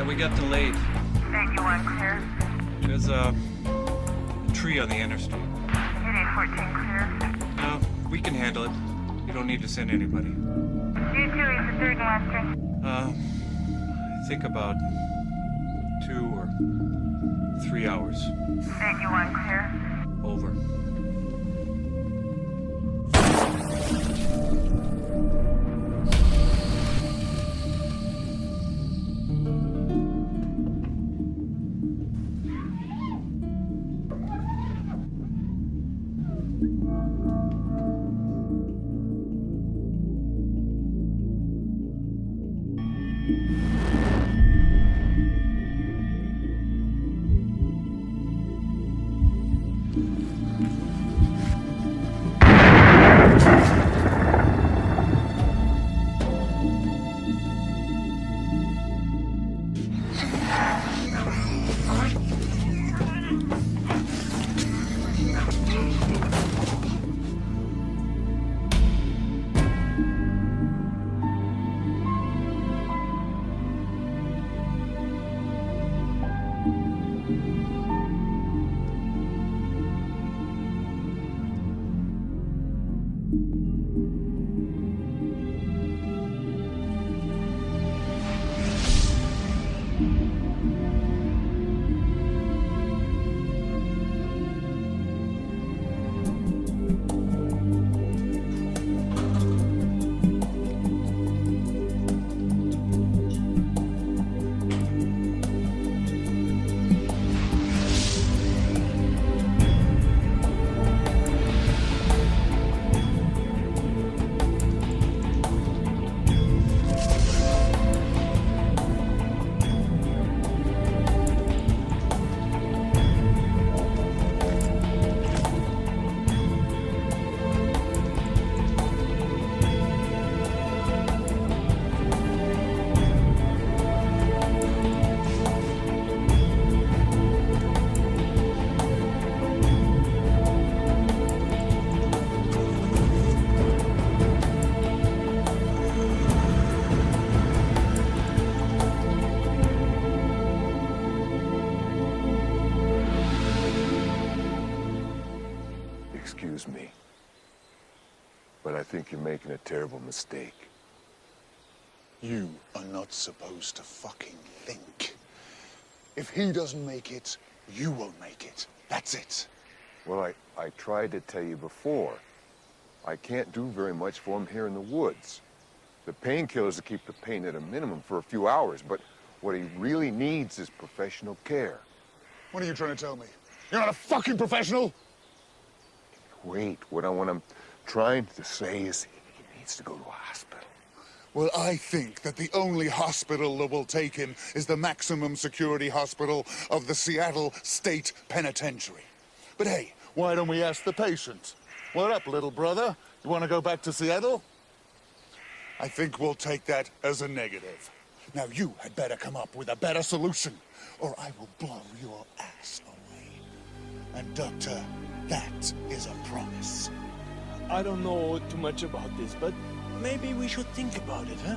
Yeah, we got delayed. Thank you, unclear. There's a tree on the interstate. Unit 14 clear. No, we can handle it. You don't need to send anybody. You two is the third and last string. I think about 2 or 3 hours. Thank you, unclear. Over. Excuse me, but I think you're making a terrible mistake. You are not supposed to fucking think. If he doesn't make it, you won't make it. That's it. Well, I tried to tell you before. I can't do very much for him here in the woods. The painkillers will keep the pain at a minimum for a few hours, but what he really needs is professional care. What are you trying to tell me? You're not a fucking professional? Wait, what I'm trying to say is he needs to go to a hospital. Well, I think that the only hospital that will take him is the maximum security hospital of the Seattle State Penitentiary. But hey, why don't we ask the patient? What up, little brother? You want to go back to Seattle? I think we'll take that as a negative. Now you had better come up with a better solution, or I will blow your ass away. And Doctor, that is a promise. I don't know too much about this, but maybe we should think about it, huh?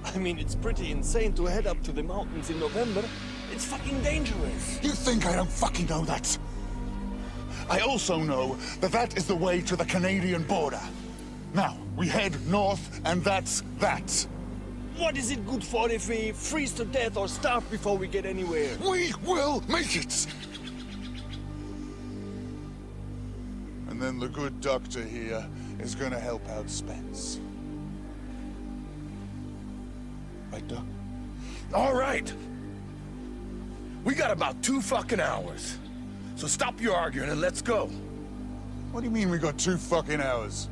I mean, it's pretty insane to head up to the mountains in November. It's fucking dangerous. You think I don't fucking know that? I also know that that is the way to the Canadian border. Now, we head north, and that's that. What is it good for if we freeze to death or starve before we get anywhere? We will make it! And then the good doctor here is gonna help out Spence. Right, Doc? All right. We got about 2 fucking hours. So stop your arguing and let's go. What do you mean we got 2 fucking hours?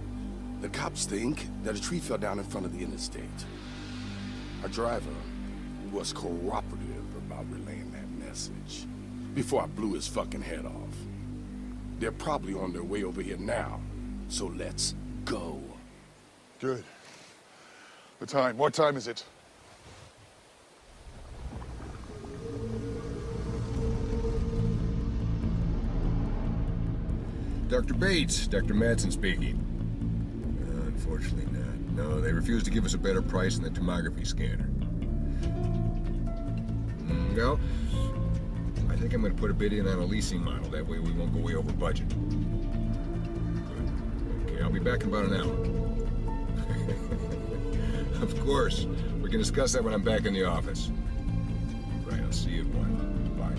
The cops think that a tree fell down in front of the interstate. Our driver was cooperative about relaying that message before I blew his fucking head off. They're probably on their way over here now, so let's go. Good. The time. What time is it? Dr. Bates, Dr. Madsen speaking. Unfortunately not. No, they refused to give us a better price than the tomography scanner. No, I think I'm going to put a bid in on a leasing model. That way we won't go way over budget. Good. Okay, I'll be back in about an hour. Of course. We can discuss that when I'm back in the office. Right, I'll see you at 1. Bye.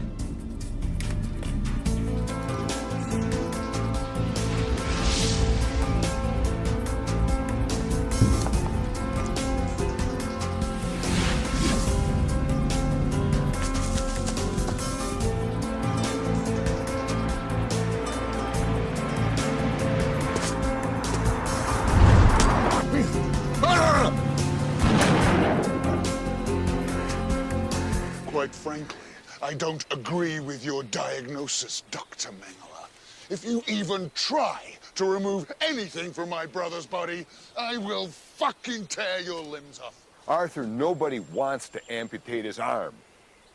Quite frankly, I don't agree with your diagnosis, Dr. Mengele. If you even try to remove anything from my brother's body, I will fucking tear your limbs off. Arthur, nobody wants to amputate his arm.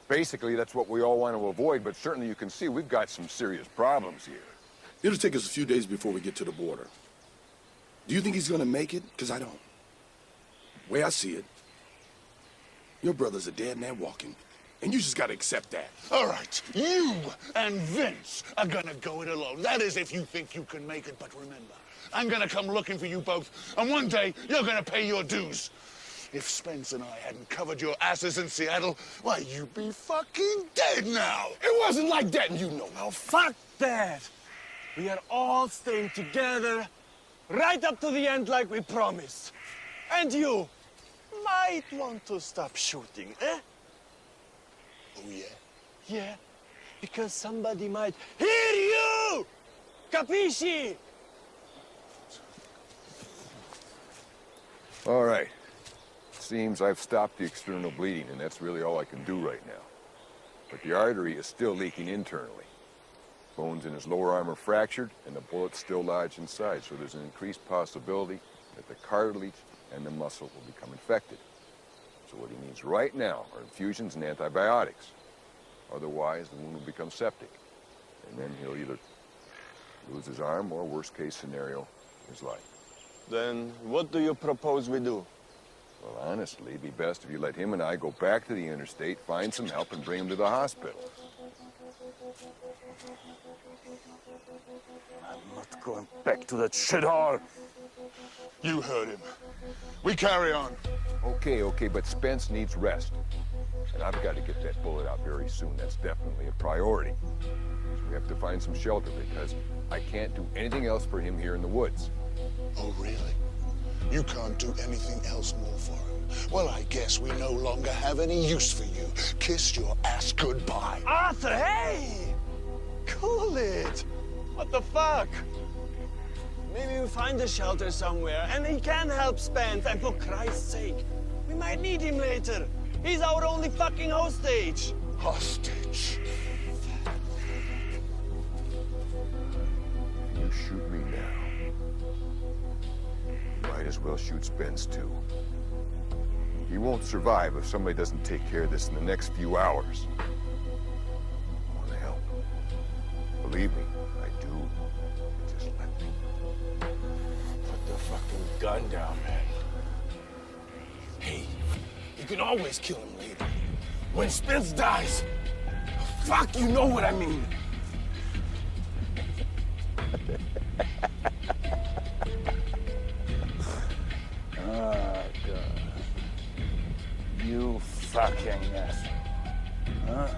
Basically, that's what we all want to avoid, but certainly you can see we've got some serious problems here. It'll take us a few days before we get to the border. Do you think he's gonna make it? Because I don't. Way I see it, your brother's a dead man walking, and you just gotta accept that. All right, you and Vince are gonna go it alone. That is, if you think you can make it. But remember, I'm gonna come looking for you both, and one day you're gonna pay your dues. If Spence and I hadn't covered your asses in Seattle, why, you'd be fucking dead now. It wasn't like that, and you know. Oh, fuck that! We are all staying together right up to the end like we promised. And you might want to stop shooting, eh? Oh, yeah? Yeah, because somebody might hear you! Capisci? All right. Seems I've stopped the external bleeding, and that's really all I can do right now. But the artery is still leaking internally. Bones in his lower arm are fractured, and the bullet's still lodged inside, so there's an increased possibility that the cartilage and the muscle will become infected. So what he needs right now are infusions and antibiotics. Otherwise, the wound will become septic. And then he'll either lose his arm or, worst case scenario, his life. Then what do you propose we do? Well, honestly, it'd be best if you let him and I go back to the interstate, find some help, and bring him to the hospital. I'm not going back to that shithole. You heard him. We carry on. Okay, but Spence needs rest. And I've got to get that bullet out very soon. That's definitely a priority. So we have to find some shelter because I can't do anything else for him here in the woods. Oh, really? You can't do anything else more for him? Well, I guess we no longer have any use for you. Kiss your ass goodbye. Arthur, hey! Cool it! What the fuck? Maybe we find a shelter somewhere and he can help Spence, and for Christ's sake, we might need him later. He's our only fucking hostage. Hostage? You shoot me now. You might as well shoot Spence too. He won't survive if somebody doesn't take care of this in the next few hours. I want to help. Believe me, I do. Just let me. Put the fucking gun down, man. Hey, you can always kill him later. When Spence dies, fuck, you know what I mean. Oh, God. You fucking asshole. Huh?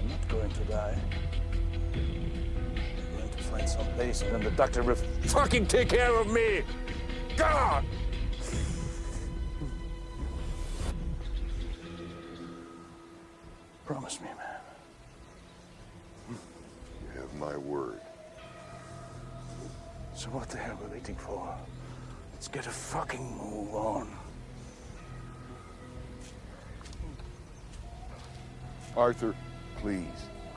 I'm not going to die. I'm going to find some place and then the doctor will fucking take care of me! God! Promise me, man. You have my word. So what the hell are we waiting for? Let's get a fucking move on. Arthur, please,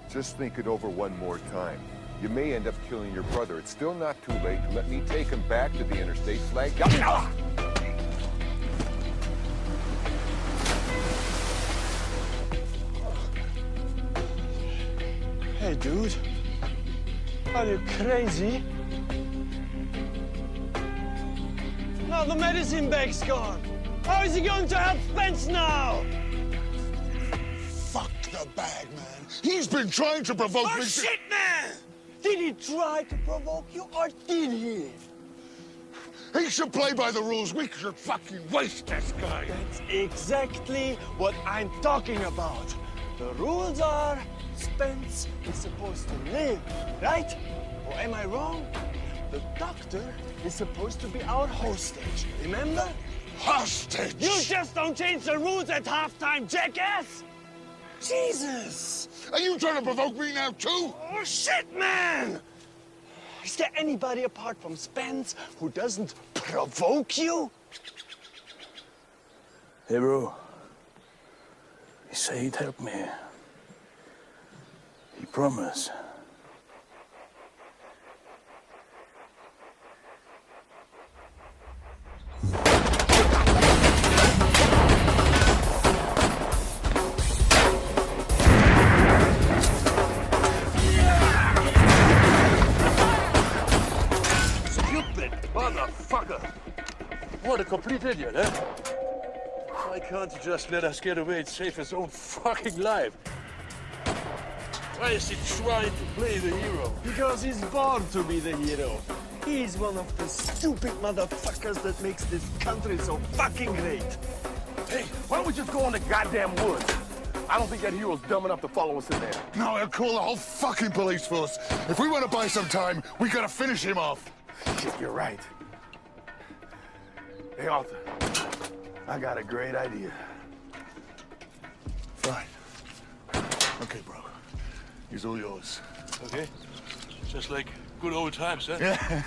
just think it over one more time. You may end up killing your brother. It's still not too late to let me take him back to the interstate flag. Ah! Hey, dude. Are you crazy? Now the medicine bag's gone. How is he going to help Spence now? Fuck He's been trying to provoke Oh, me. shit, man! Did he try to provoke you, or did he? He should play by the rules. We should fucking waste this guy. That's exactly what I'm talking about. The rules are Spence is supposed to live, right? Or am I wrong? The doctor is supposed to be our hostage, remember? Hostage! You just don't change the rules at halftime, jackass! Jesus! Are you trying to provoke me now, too? Oh, shit, man! Is there anybody apart from Spence who doesn't provoke you? Hey, bro. He said he'd help me. He promised. Stupid motherfucker! What a complete idiot, eh? Why can't he just let us get away and save his own fucking life? Why is he trying to play the hero? Because he's born to be the hero. He's one of the stupid motherfuckers that makes this country so fucking great. Hey, why don't we just go in the goddamn woods? I don't think that hero's dumb enough to follow us in there. No, I'll call the whole fucking police force. If we want to buy some time, we gotta finish him off. Shit, you're right. Hey, Arthur, I got a great idea. Fine. Okay, bro. He's all yours. Okay? Just like good old times, huh? Yeah.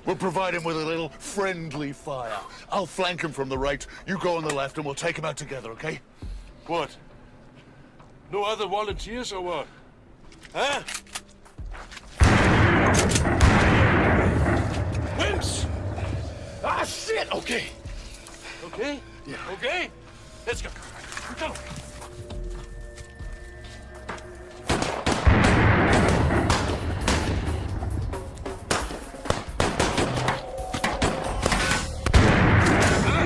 We'll provide him with a little friendly fire. I'll flank him from the right, you go on the left, and we'll take him out together, okay? What? No other volunteers or what? Huh? Wimps! Ah, shit! Okay. Okay? Yeah. Okay? Let's go. Go.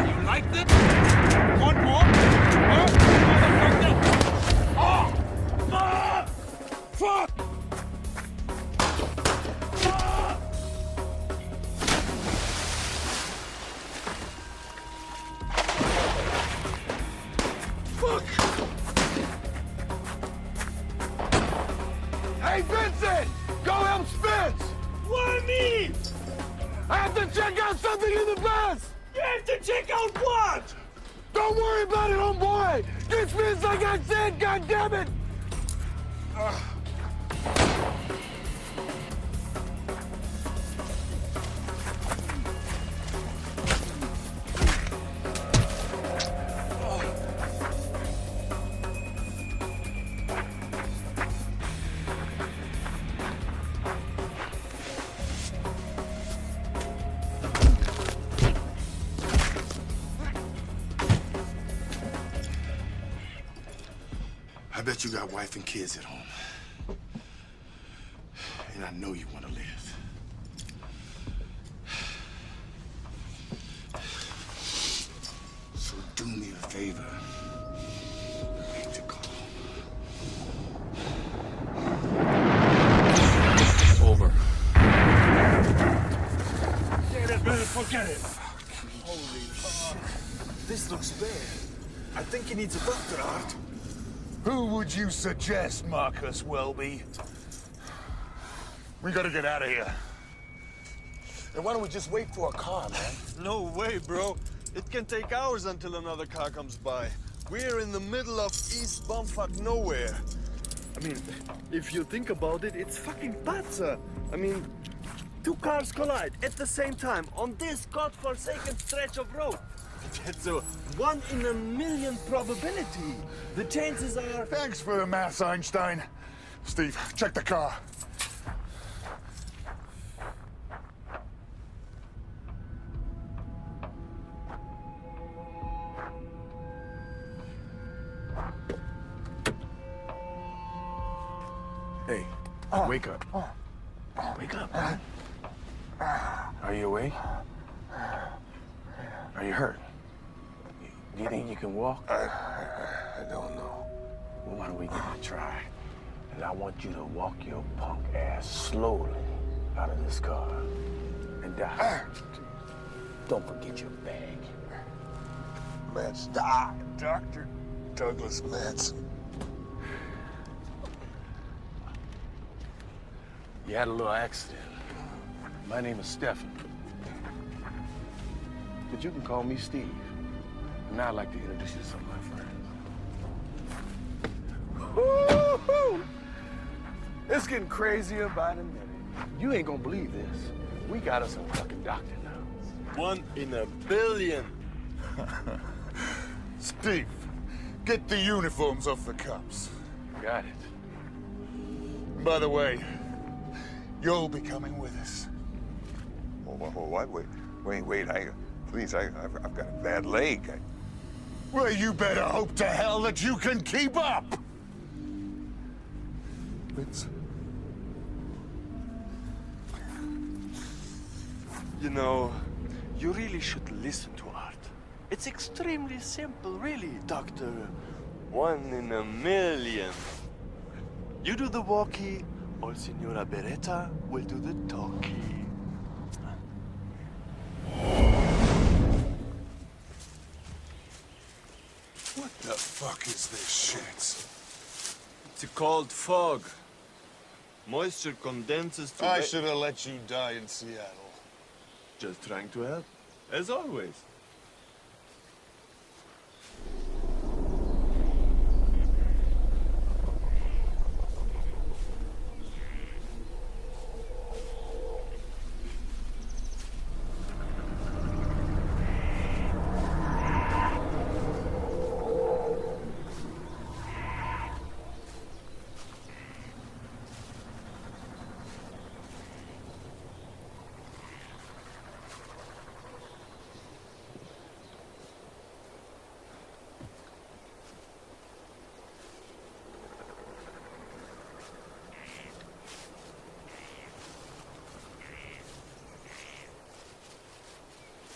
You like this? One more? Huh? Motherfucker! Oh! Ah! Fuck! Ah! Hey, Vincent! Go help Spence! Why me? I have to check out something in the bus! You have to check out what? Don't worry about it, homeboy! Get Spence like I said, goddammit! I bet you got wife and kids at home. And I know you want to live. So do me a favor. Make the call. Over. Get it, man, forget it. Holy fuck. This looks bad. I think he needs a doctor, Art. Who would you suggest, Marcus Welby? We gotta get out of here. And why don't we just wait for a car, man? No way, bro. It can take hours until another car comes by. We're in the middle of East Bumfuck nowhere. I mean, if you think about it, it's fucking Patsa. I mean, two cars collide at the same time on this godforsaken stretch of road. That's a 1 in a million probability. The chances are... Thanks for the maths, Einstein. Steve, check the car. Hey, wake up. Wake up, man. Are you awake? Are you hurt? Do you think you can walk? I don't know. Well, why don't we give it a try? And I want you to walk your punk ass slowly out of this car. And don't forget your bag. Meds. Dr. Douglas Meds. You had a little accident. My name is Stefan. But you can call me Steve. And now I'd like to introduce you to some of my friends. Woo-hoo! It's getting crazier by the minute. You ain't gonna believe this. We got us a fucking doctor now. 1 in a billion. Steve, get the uniforms off the cops. Got it. By the way, you'll be coming with us. What? Wait, please, I've got a bad leg. Well, you better hope to hell that you can keep up! Vince? You know, you really should listen to Art. It's extremely simple, really, Doctor. 1 in a million. You do the walkie, or Senora Beretta will do the talkie. What the fuck is this shit? It's a cold fog. Moisture condenses to... I should have let you die in Seattle. Just trying to help, as always.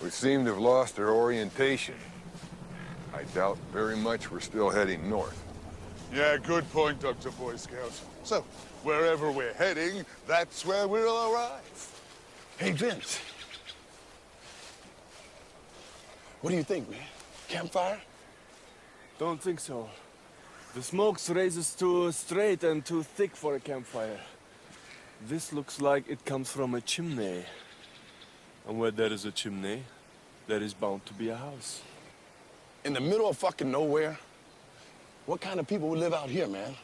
We seem to have lost our orientation. I doubt very much we're still heading north. Yeah, good point, Dr. Boy Scout. So, wherever we're heading, that's where we'll arrive. Hey, Vince. What do you think, man? Campfire? Don't think so. The smoke raises too straight and too thick for a campfire. This looks like it comes from a chimney. And where there is a chimney, there is bound to be a house. In the middle of fucking nowhere? What kind of people would live out here, man?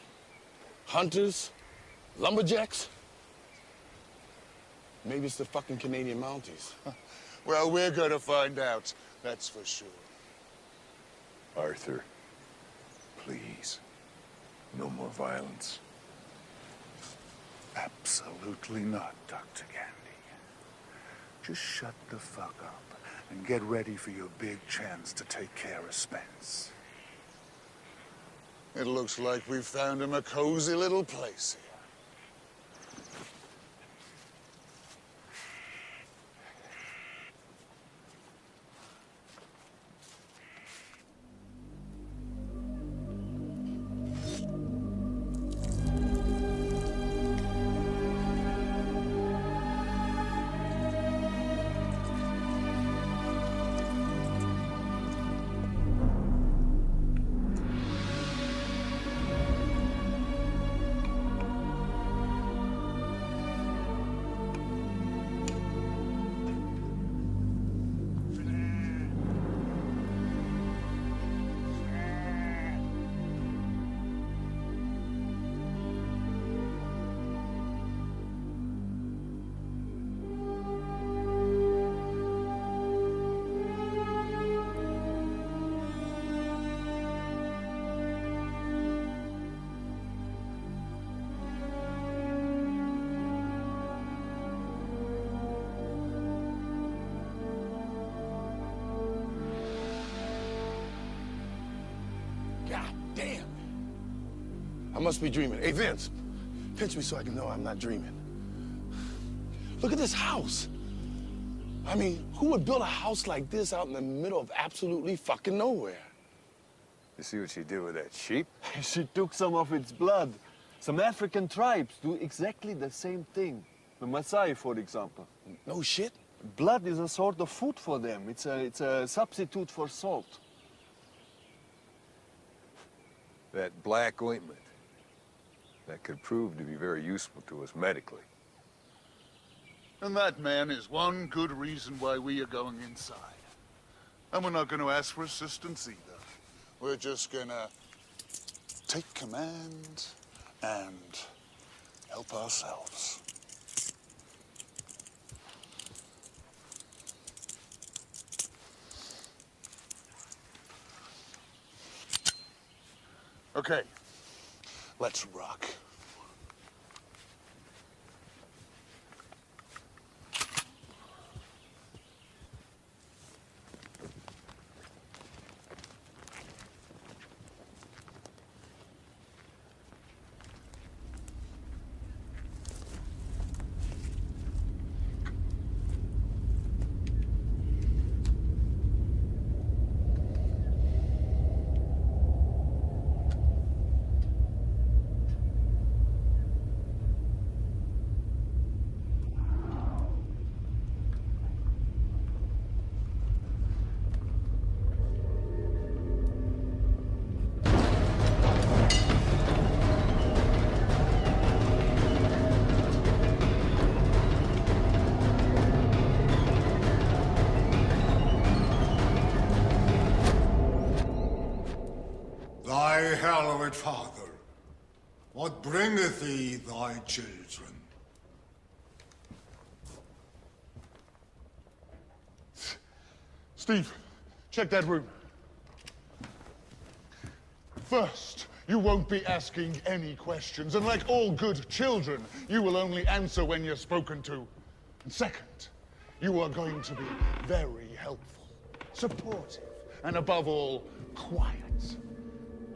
Hunters? Lumberjacks? Maybe it's the fucking Canadian Mounties. Well, we're gonna find out, that's for sure. Arthur, please, no more violence. Absolutely not, Dr. Gandy. Just shut the fuck up and get ready for your big chance to take care of Spence. It looks like we've found him a cozy little place here. Damn. I must be dreaming. Hey, Vince, pinch me so I can know I'm not dreaming. Look at this house. I mean, who would build a house like this out in the middle of absolutely fucking nowhere? You see what she did with that sheep? She took some of its blood. Some African tribes do exactly the same thing. The Maasai, for example. No shit. Blood is a sort of food for them. It's a substitute for salt. That black ointment, that could prove to be very useful to us medically. And that, man, is one good reason why we are going inside. And we're not going to ask for assistance either. We're just gonna take command and help ourselves. Okay, let's rock. Thy hallowed Father, what bringeth thee thy children? Steve, check that room. First, you won't be asking any questions, and like all good children, you will only answer when you're spoken to. And second, you are going to be very helpful, supportive, and above all, quiet.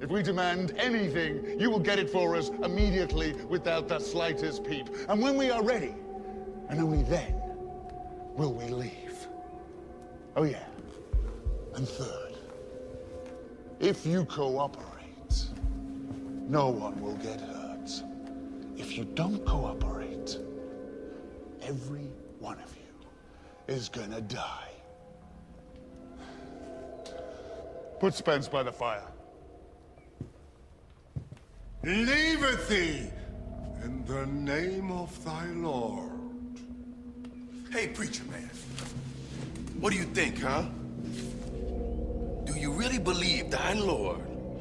If we demand anything, you will get it for us immediately without the slightest peep. And when we are ready, and only then, will we leave. Oh yeah. And third, if you cooperate, no one will get hurt. If you don't cooperate, every one of you is gonna die. Put Spence by the fire. Leaveth thee in the name of thy Lord. Hey, preacher man. What do you think, huh? Do you really believe thine Lord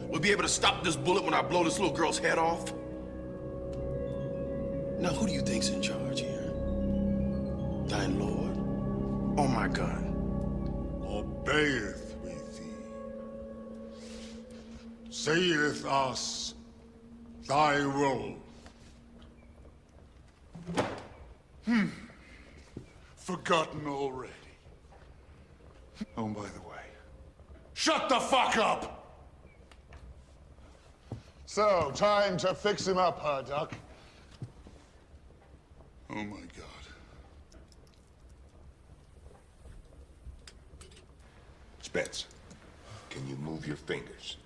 will be able to stop this bullet when I blow this little girl's head off? Now, who do you think's in charge here? Thine Lord or my gun? Obeyeth with thee. Saith us thy will. Forgotten already. Oh, by the way, shut the fuck up! So, time to fix him up, huh, Duck? Oh my God. Spence, can you move your fingers?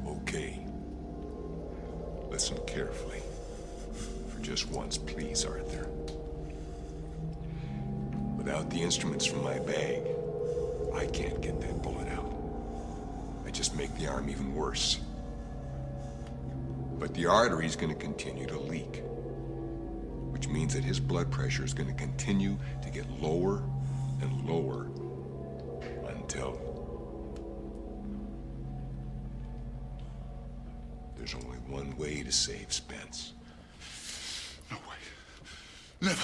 Okay. Listen carefully. For just once, please, Arthur. Without the instruments from my bag, I can't get that bullet out. I just make the arm even worse. But the artery's gonna continue to leak, which means that his blood pressure is gonna continue to get lower and lower until there's only one way to save Spence. No way. Never.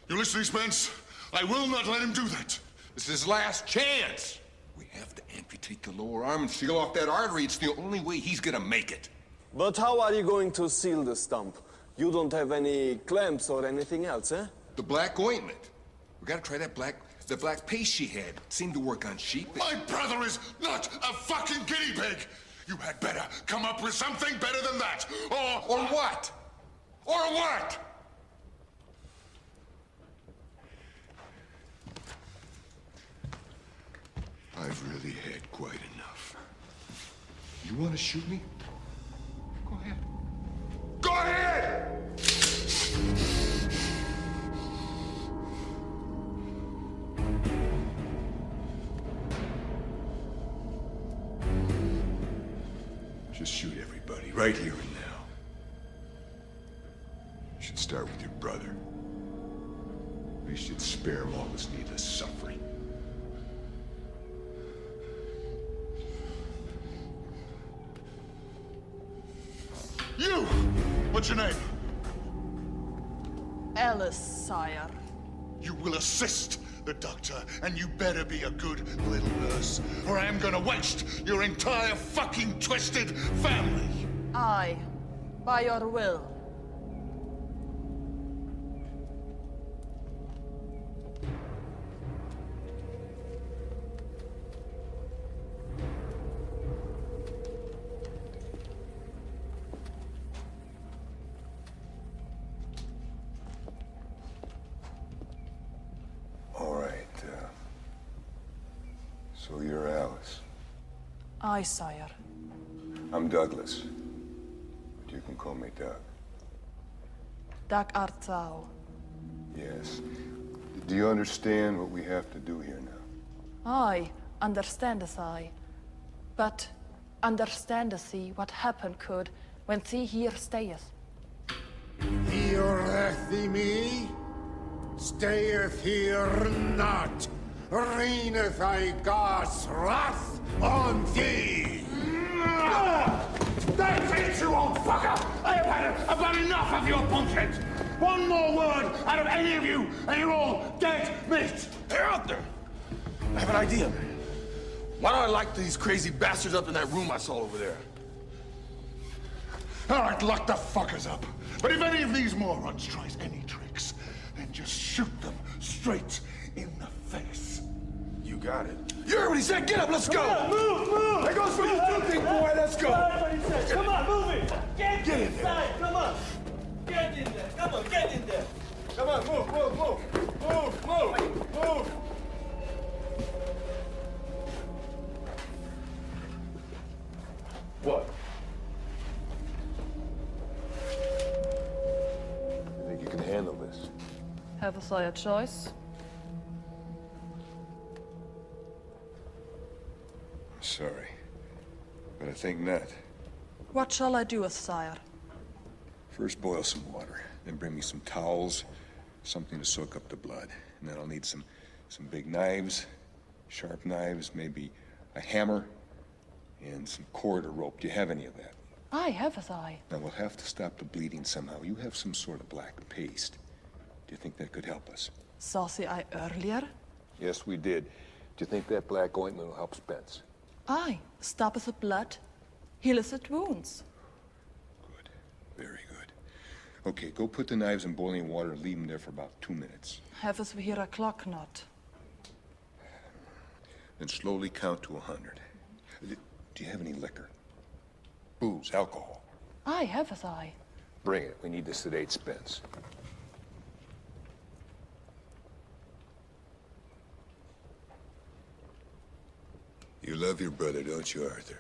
You listening, Spence? I will not let him do that. This is his last chance. We have to amputate the lower arm and seal off that artery. It's the only way he's gonna make it. But how are you going to seal the stump? You don't have any clamps or anything else, eh? The black ointment. We gotta try the black paste she had. It seemed to work on sheep. My brother is not a fucking guinea pig! You had better come up with something better than that, Or what? Or what? I've really had quite enough. You want to shoot me? Go ahead. Go ahead! Just shoot everybody, right here and now. You should start with your brother. We should spare him all this needless suffering. You! What's your name? Alice, sire. You will assist the doctor, and you better be a good little nurse, or I am gonna waste your entire fucking twisted family! Aye, by your will. All right, so you're Alice. Aye, sire. I'm Douglas, but you can call me Doug. Dag art thou. Yes. Do you understand what we have to do here now? Aye, understandeth I. But understandeth thee what happen could when thee here stayeth? Heareth thee me? Stayeth here not. Reigneth thy God's wrath on thee. That's it, you old fucker! I have had about enough of your bullshit! One more word out of any of you, and you're all dead meat! Hey, out there! I have an idea, man. Why don't I lock these crazy bastards up in that room I saw over there? All right, lock the fuckers up. But if any of these morons tries any tricks, then just shoot them straight in the face. You got it. You heard what he said? Get up, let's go! Move! There goes for you too, big boy, let's go! Come on, move it! Get in inside, come on! Get in there, come on, get in there! Come on, move! What? You think you can handle this? Have I a choice? Sorry, but I think not. What shall I do, sire? First boil some water, then bring me some towels, something to soak up the blood. And then I'll need some big knives, sharp knives, maybe a hammer, and some cord or rope. Do you have any of that? Aye, have I. Now we'll have to stop the bleeding somehow. You have some sort of black paste. Do you think that could help us? Saucy I earlier? Yes, we did. Do you think that black ointment will help Spence? Aye, stoppeth the blood, healeth the wounds. Good. Very good. Okay, go put the knives in boiling water and leave them there for about 2 minutes. Have we here a clock not? Then slowly count to 100. Do you have any liquor? Booze, alcohol? Aye, have I. Bring it. We need to sedate Spence. You love your brother, don't you, Arthur?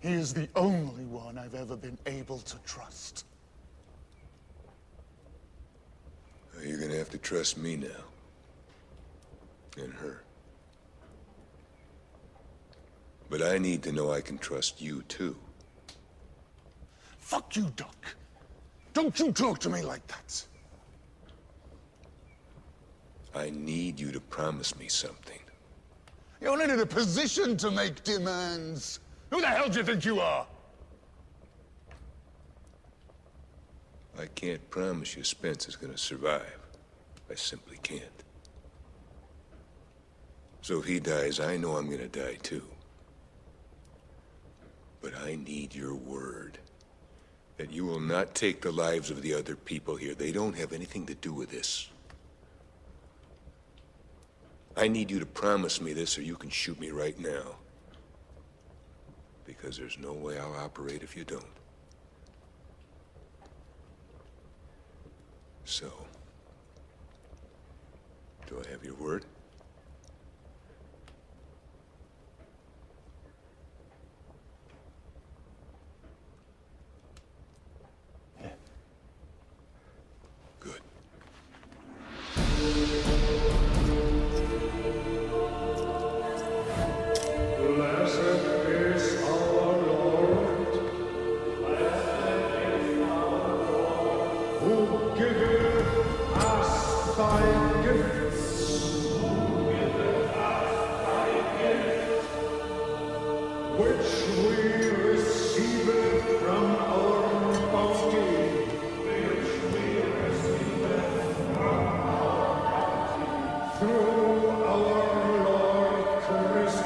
He is the only one I've ever been able to trust. Well, you're gonna have to trust me now. And her. But I need to know I can trust you, too. Fuck you, Doc. Don't you talk to me like that. I need you to promise me something. You're not in a position to make demands. Who the hell do you think you are? I can't promise you Spence is gonna survive. I simply can't. So if he dies, I know I'm gonna die too. But I need your word that you will not take the lives of the other people here. They don't have anything to do with this. I need you to promise me this or you can shoot me right now. Because there's no way I'll operate if you don't. So, do I have your word? Good. Blessed is our Lord, who giveth us thy gifts, which we receive from our bounty, through our Lord Christ.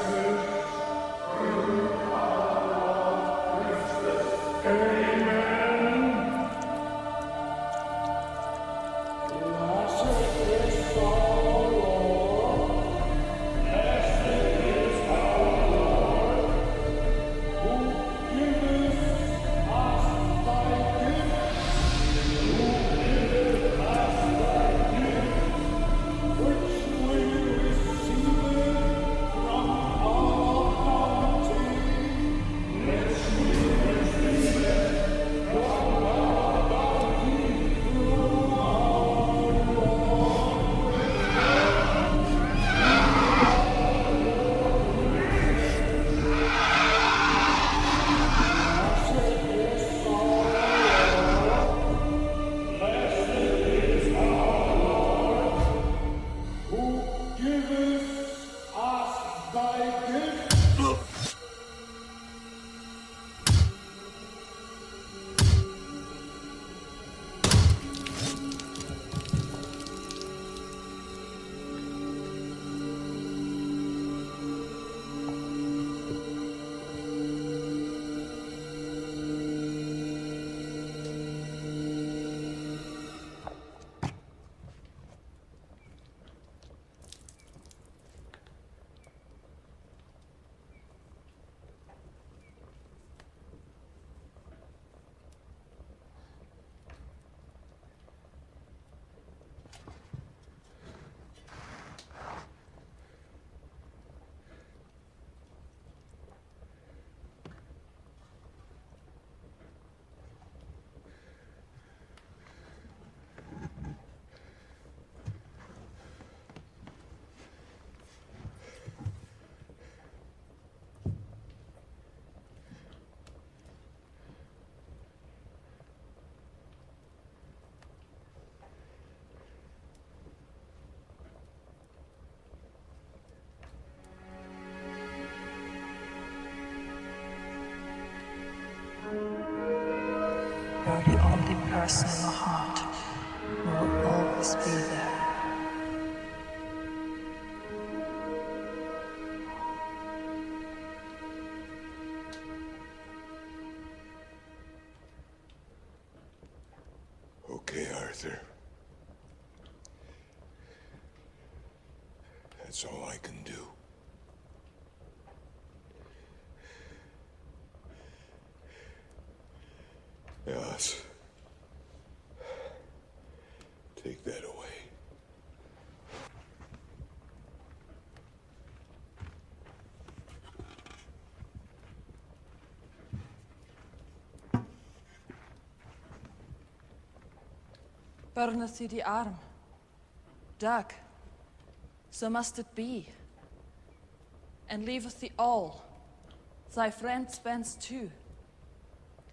You're the only person in my heart who will always be there. Okay, Arthur. That's all I can do. Yes. Take that away. Burneth thee the arm. Doug, so must it be. And leaveth thee all, thy friend Spence too.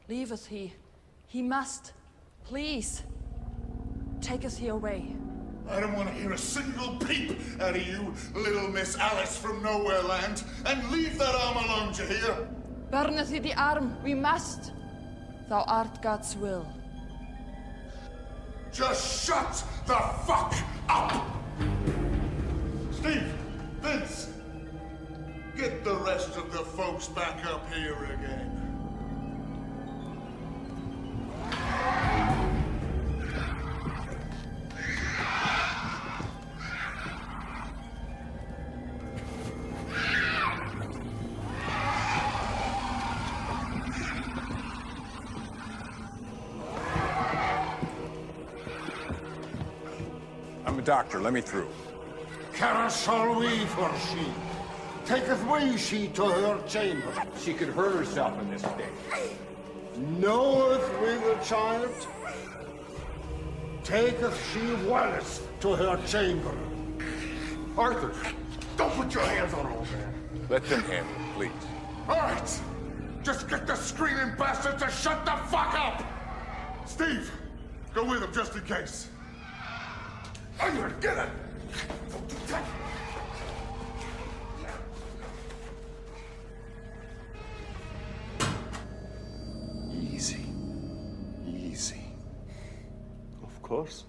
Leaveth he must, please, taketh he away. I don't want to hear a single peep out of you, little Miss Alice from Nowhere Land, and leave that arm alone, do you hear? Burneth thee the arm, we must. Thou art God's will. Just shut the fuck up! Steve, Vince, get the rest of the folks back up here again. I'm a doctor. Let me through. Cara shall we for she? Taketh we she to her chamber. She could hurt herself in this state. Knoweth we the child? Taketh she Wallace to her chamber. Arthur, Don't put your hands on her, old man. let them handle it, please. All right. Just get the screaming bastard to shut the fuck up! Steve, go with him just in case. Andrew, get it! Easy. Easy. Of course.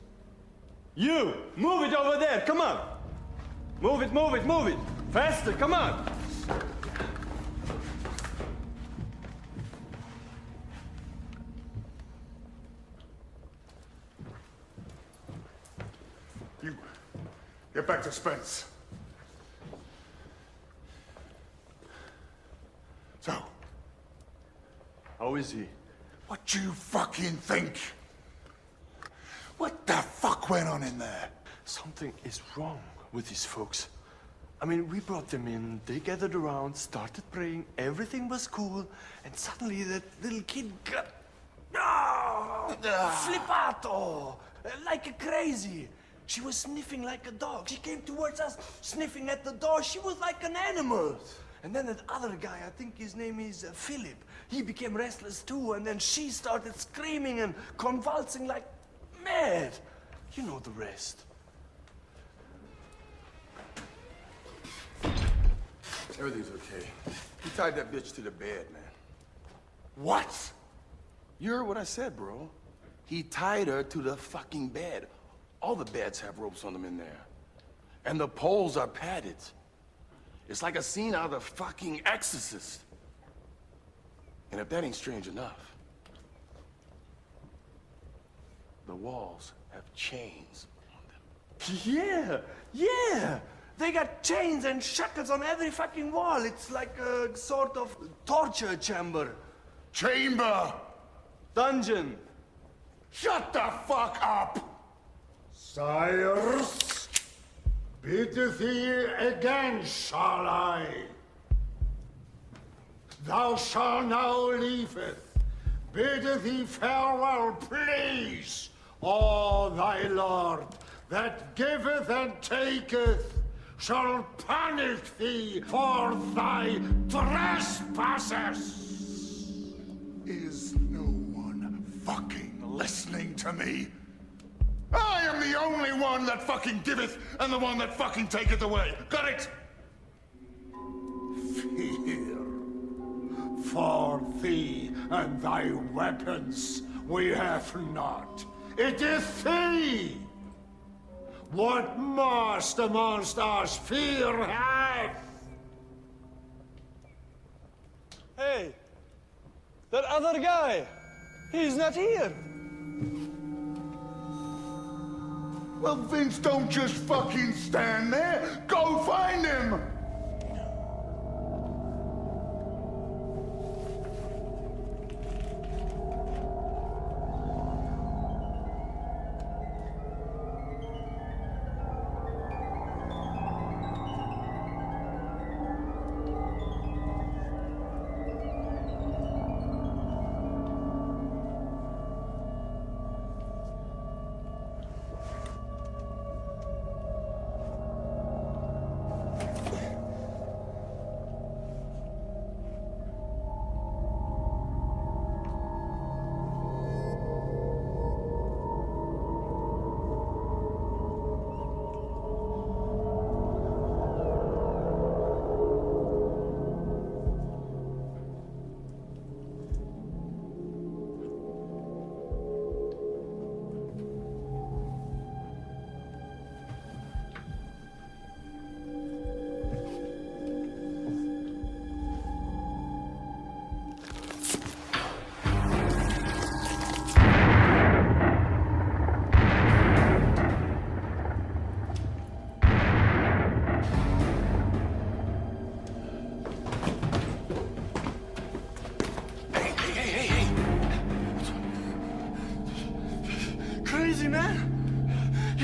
You! Move it over there! Come on! Move it, move it, move it! Faster, come on! You, get back to Spence. So, How is he? what do you fucking think? What the fuck went on in there? Something is wrong with these folks. I mean, we brought them in, they gathered around, started praying, everything was cool, and suddenly that little kid got... Flippato! Like a crazy. She was sniffing like a dog. She came towards us, sniffing at the door. She was like an animal. And then that other guy, I think his name is Filim, he became restless too, and then she started screaming and convulsing like mad. You know the rest. Everything's okay. He tied that bitch to the bed, man. What? You heard what I said, bro. He tied her to the fucking bed. All the beds have ropes on them in there. And the poles are padded. It's like a scene out of The fucking Exorcist. And if that ain't strange enough, the walls have chains on them. Yeah! They got chains and shackles on every fucking wall. It's like a sort of torture chamber. Chamber! Dungeon. Shut the fuck up! Sires, bid thee again shall I. Thou shalt now leaveth. Bid thee farewell, please. O thy Lord, that giveth and taketh, shall punish thee for thy trespasses. Is no one fucking listening to me? I am the only one that fucking giveth and the one that fucking taketh away. Got it? Fear for thee and thy weapons we have not. It is thee. What must amongst us fear hath? Hey, that other guy, he's not here. Well, Vince, don't just fucking stand there. Go find him!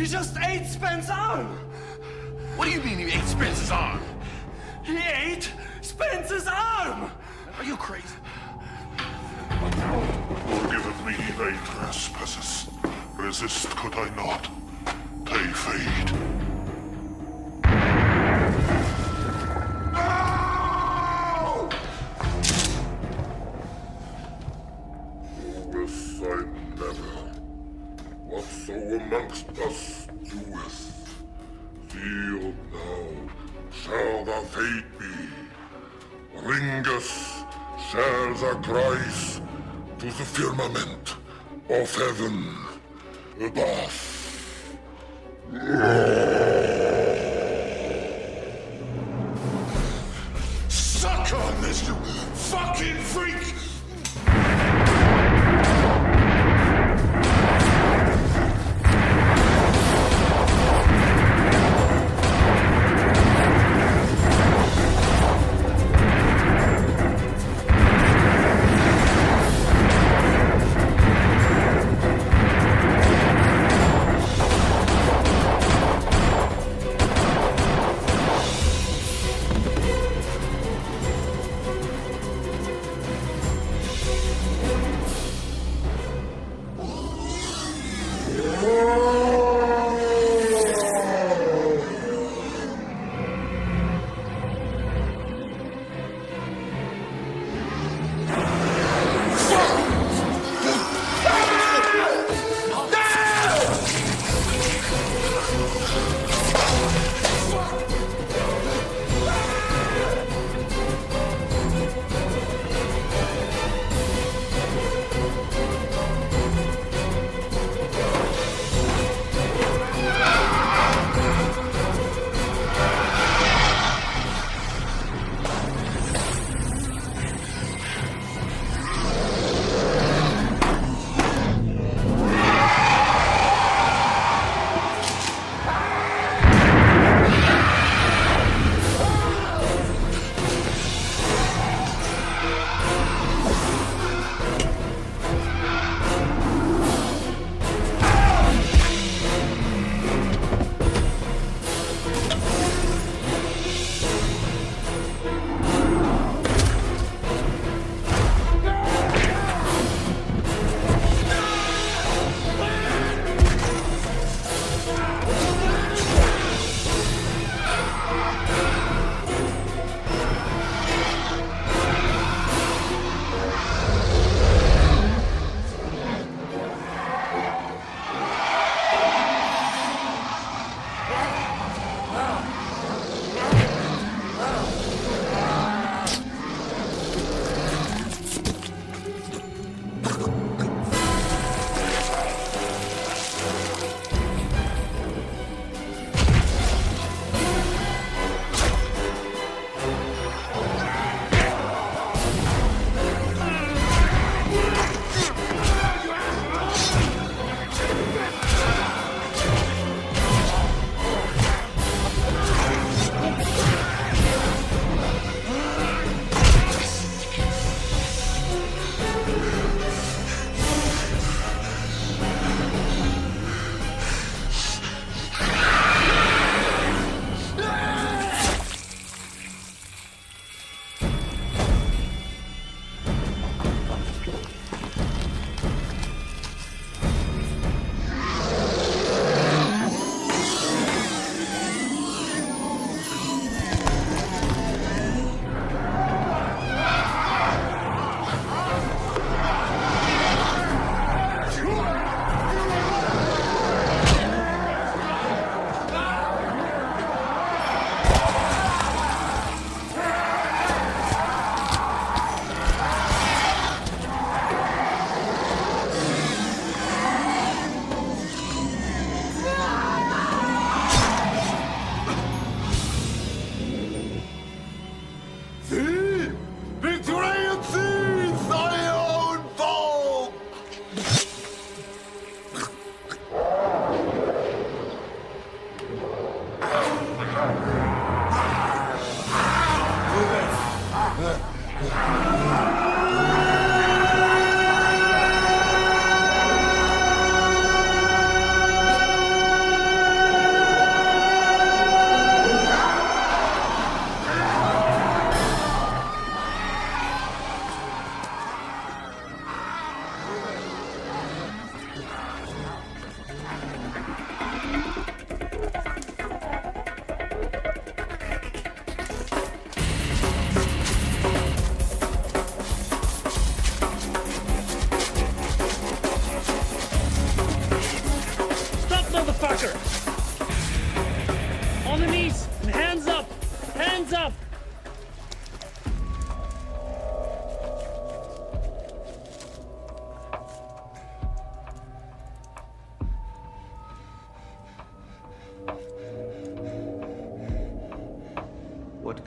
He just ate Spen's arm! What do you mean he ate Spence's arm? He ate Spence's arm! Are you crazy? Forgive me thy trespasses. Resist could I not. Thy fate. No! Doeth I never. Whatso amongst us doeth. Field now shall the fate be. Ringus shall the Christ to the firmament of heaven above. Suck on this, you fucking freak!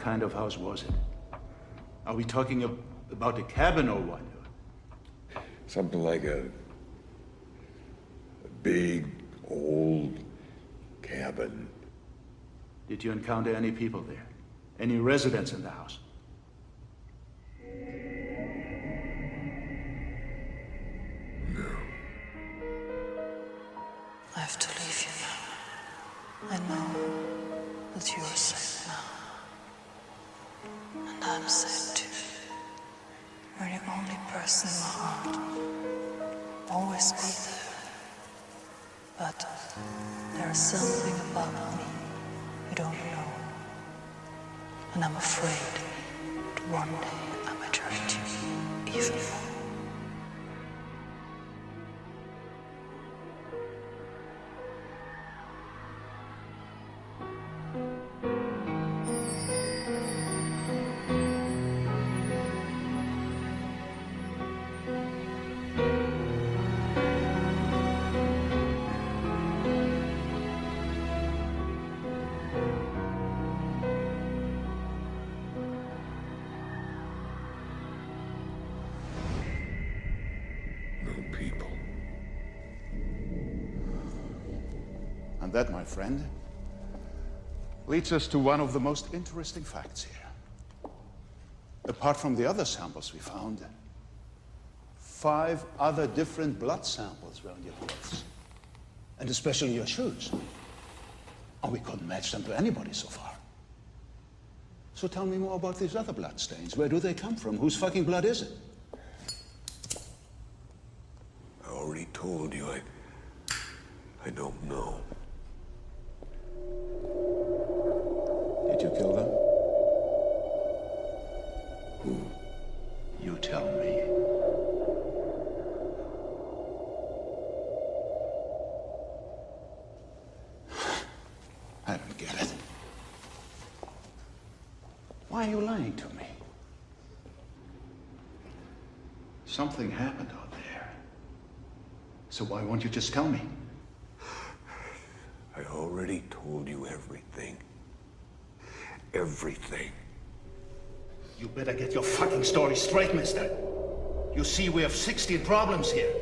kind of house was it? Are we talking about a cabin or what? Something like a big, old cabin. Did you encounter any people there? Any residents in the house? I have to leave you now. I know that you are safe now. And I'm safe too. You're the only person in my heart. Always be there. But there is something about me you don't know. And I'm afraid that one day I might hurt you even more. And that, my friend, leads us to one of the most interesting facts here. Apart from the other samples we found, 5 other different blood samples were on your clothes. And especially your shoes. And we couldn't match them to anybody so far. So tell me more about these other blood stains. Where do they come from? Whose fucking blood is it? I already told you, I don't know. Did you kill them? Who? You tell me. I don't get it. Why are you lying to me? Something happened out there. So why won't you just tell me? I already told you everything. Everything. You better get your fucking story straight, mister. You see, we have 16 problems here.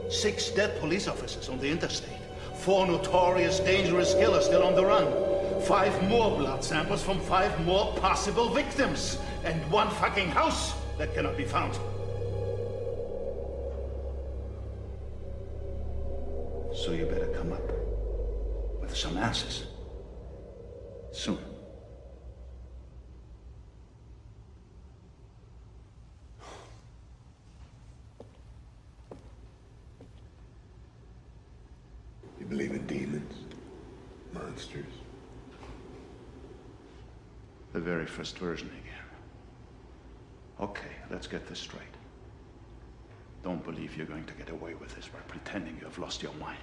6 dead police officers on the interstate. 4 notorious, dangerous killers still on the run. 5 more blood samples from 5 more possible victims. And 1 fucking house that cannot be found. So you better come up with some answers. Soon. You believe in demons? Monsters? The very first version again. Okay, let's get this straight. Don't believe you're going to get away with this by pretending you have lost your mind.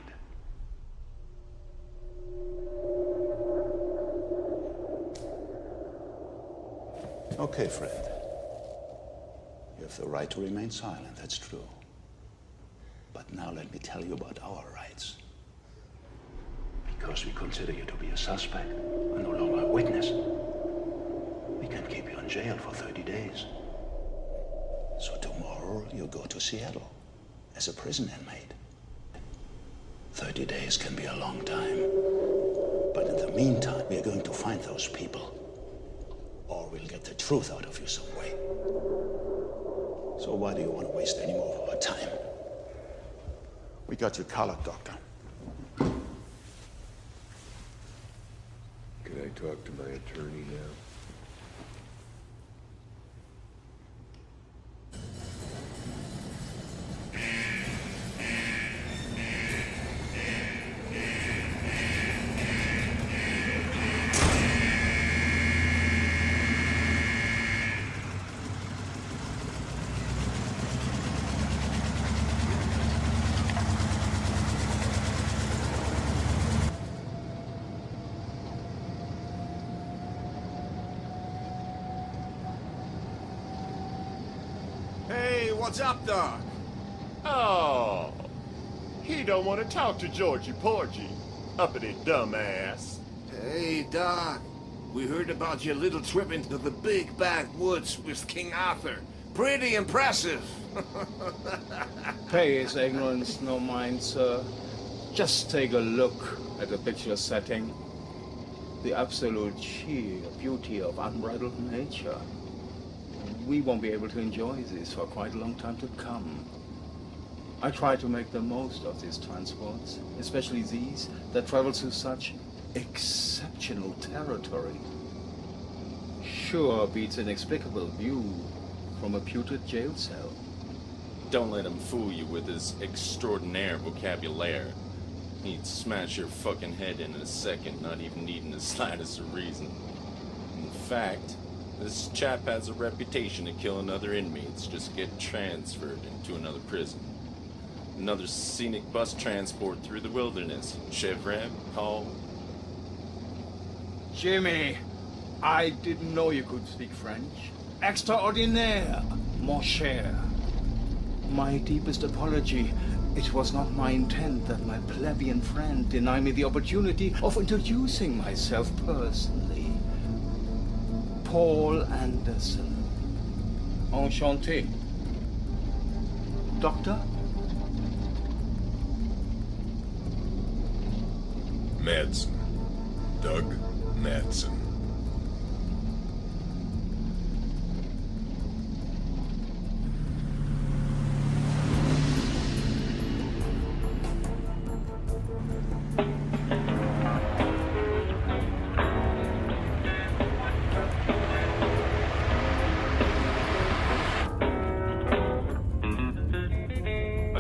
Okay, friend. You have the right to remain silent, that's true. But now let me tell you about our rights. Because we consider you to be a suspect and no longer a witness, we can keep you in jail for 30 days. So tomorrow you go to Seattle as a prison inmate. 30 days can be a long time. But in the meantime, we are going to find those people. Or we'll get the truth out of you some way. So why do you want to waste any more of our time? We got you collared, Doctor. Can I talk to my attorney now? What's up, Doc? Oh, he don't want to talk to Georgie Porgy, uppity dumbass. Hey, Doc. We heard about your little trip into the big backwoods with King Arthur. Pretty impressive. Pay his ignorance no mind, sir. Just take a look at the picture setting. The absolute sheer beauty of unbridled nature. We won't be able to enjoy this for quite a long time to come. I try to make the most of these transports, especially these that travel through such exceptional territory. Sure beats inexplicable view from a putrid jail cell. Don't let him fool you with his extraordinaire vocabulary. He'd smash your fucking head in a second, not even needing the slightest reason. In fact, this chap has a reputation of killing other inmates just to get transferred into another prison. Another scenic bus transport through the wilderness. Chevron, Paul. Jimmy, I didn't know you could speak French. Extraordinaire, mon cher. My deepest apology. It was not my intent that my plebeian friend deny me the opportunity of introducing myself personally. Paul Anderson. Enchanté. Doctor? Madsen. Doug Madsen.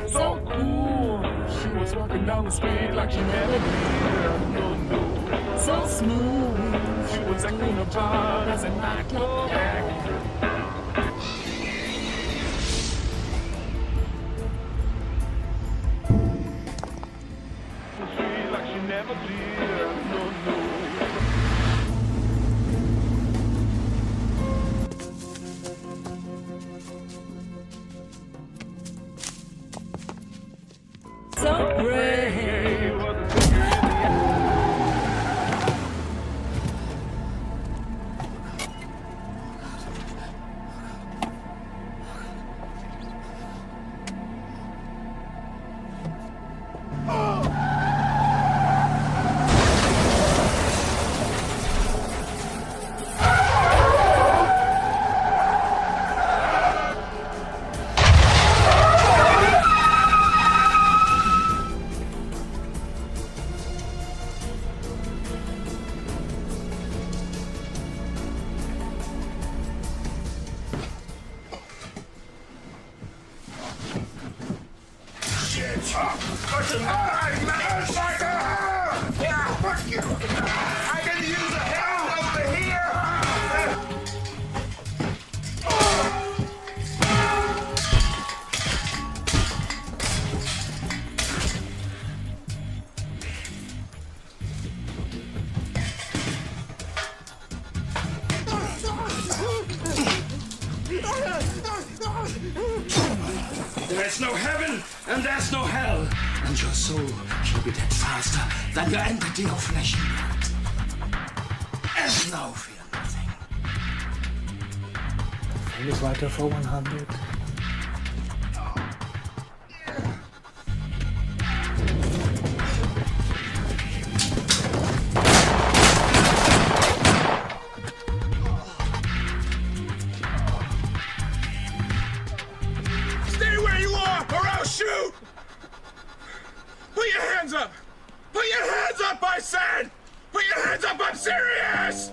So cool, she was walking down the street like she never did. No, no, so smooth, she was acting a part as a nightclub act. Like she never did. No, no. So brave. I can use a hand over here! There's no heaven and there's no hell, and your soul shall be dead faster than your entity of flesh and blood. As now fear nothing. Famous writer for 100. Stay where you are, or I'll shoot! Put your hands up! Put your hands up, I said! Put your hands up, I'm serious!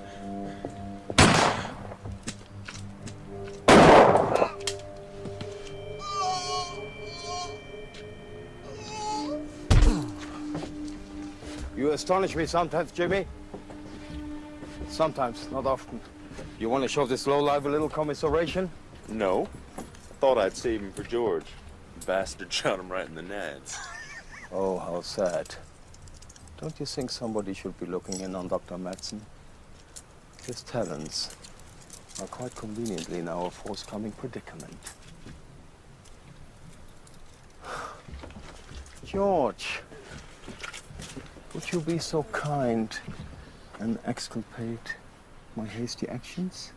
You astonish me sometimes, Jimmy. Sometimes, not often. You want to show this lowlife a little commiseration? No. Thought I'd save him for George. Bastard shot him right in the nads. Oh, how sad. Don't you think somebody should be looking in on Dr. Madsen? His talents are quite conveniently now a forthcoming predicament. George, would you be so kind and exculpate my hasty actions?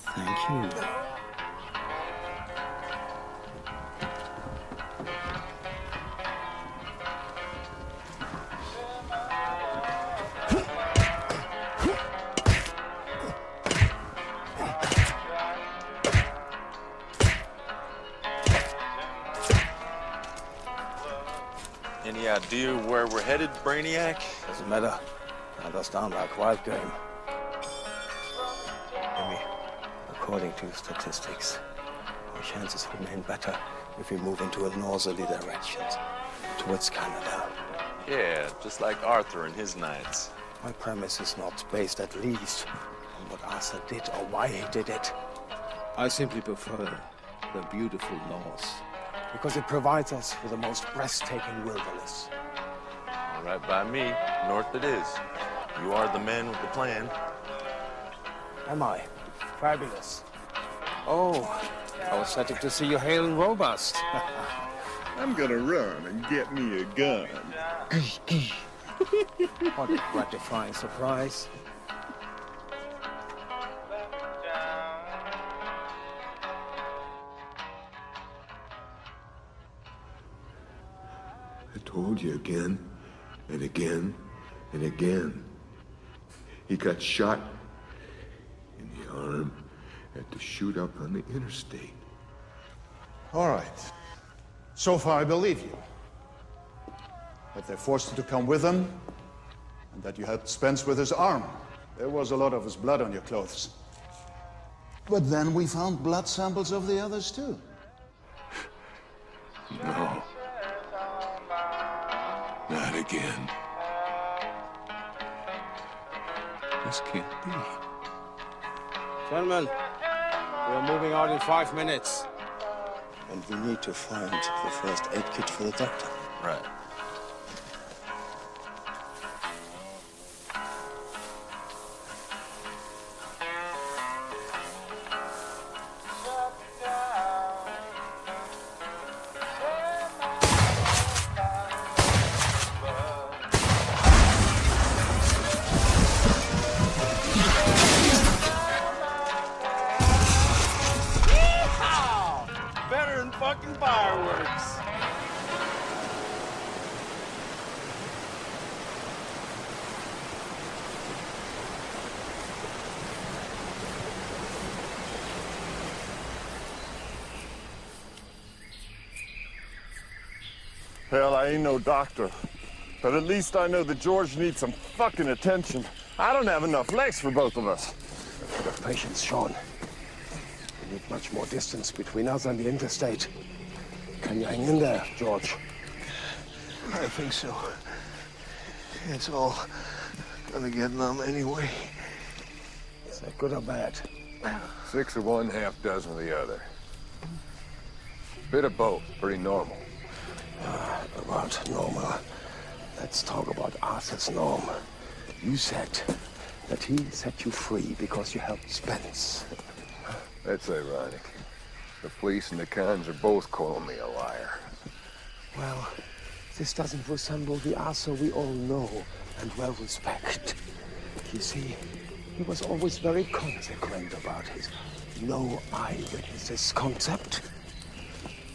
Thank you. Any idea where we're headed, Brainiac? Doesn't matter. I understand our quiet game. Amy, according to statistics, our chances remain better if we move into a northerly direction, towards Canada. Yeah, just like Arthur and his knights. My premise is not based at least on what Arthur did or why he did it. I simply prefer the beautiful north, because it provides us with the most breathtaking wilderness. All right by me. North it is. You are the man with the plan. Am I? Fabulous. Oh, I was setting to see you hale and robust. I'm gonna run and get me a gun. What a gratifying surprise. I told you again and again and again. He got shot in the arm at the shoot up on the interstate. All right. So far, I believe you. That they forced you to come with them, and that you helped Spence with his arm. There was a lot of his blood on your clothes. But then we found blood samples of the others, too. No. Not again. This can't be. Gentlemen, we are moving out in 5 minutes. And we need to find the first aid kit for the doctor. Right. Better than fucking fireworks. Hell, I ain't no doctor. But at least I know that George needs some fucking attention. I don't have enough legs for both of us. Patience, Sean. We need much more distance between us and the interstate. Can you hang in there, George? I think so. It's all gonna get numb anyway. Is that good or bad? 6 of one, half dozen of the other. Bit of both, pretty normal. About normal. Let's talk about Arthur's norm. You said that he set you free because you helped Spence. That's ironic. The police and the cons are both calling me a liar. Well, this doesn't resemble the Arthur we all know and well respect. You see, he was always very consequent about his no eyewitnesses concept.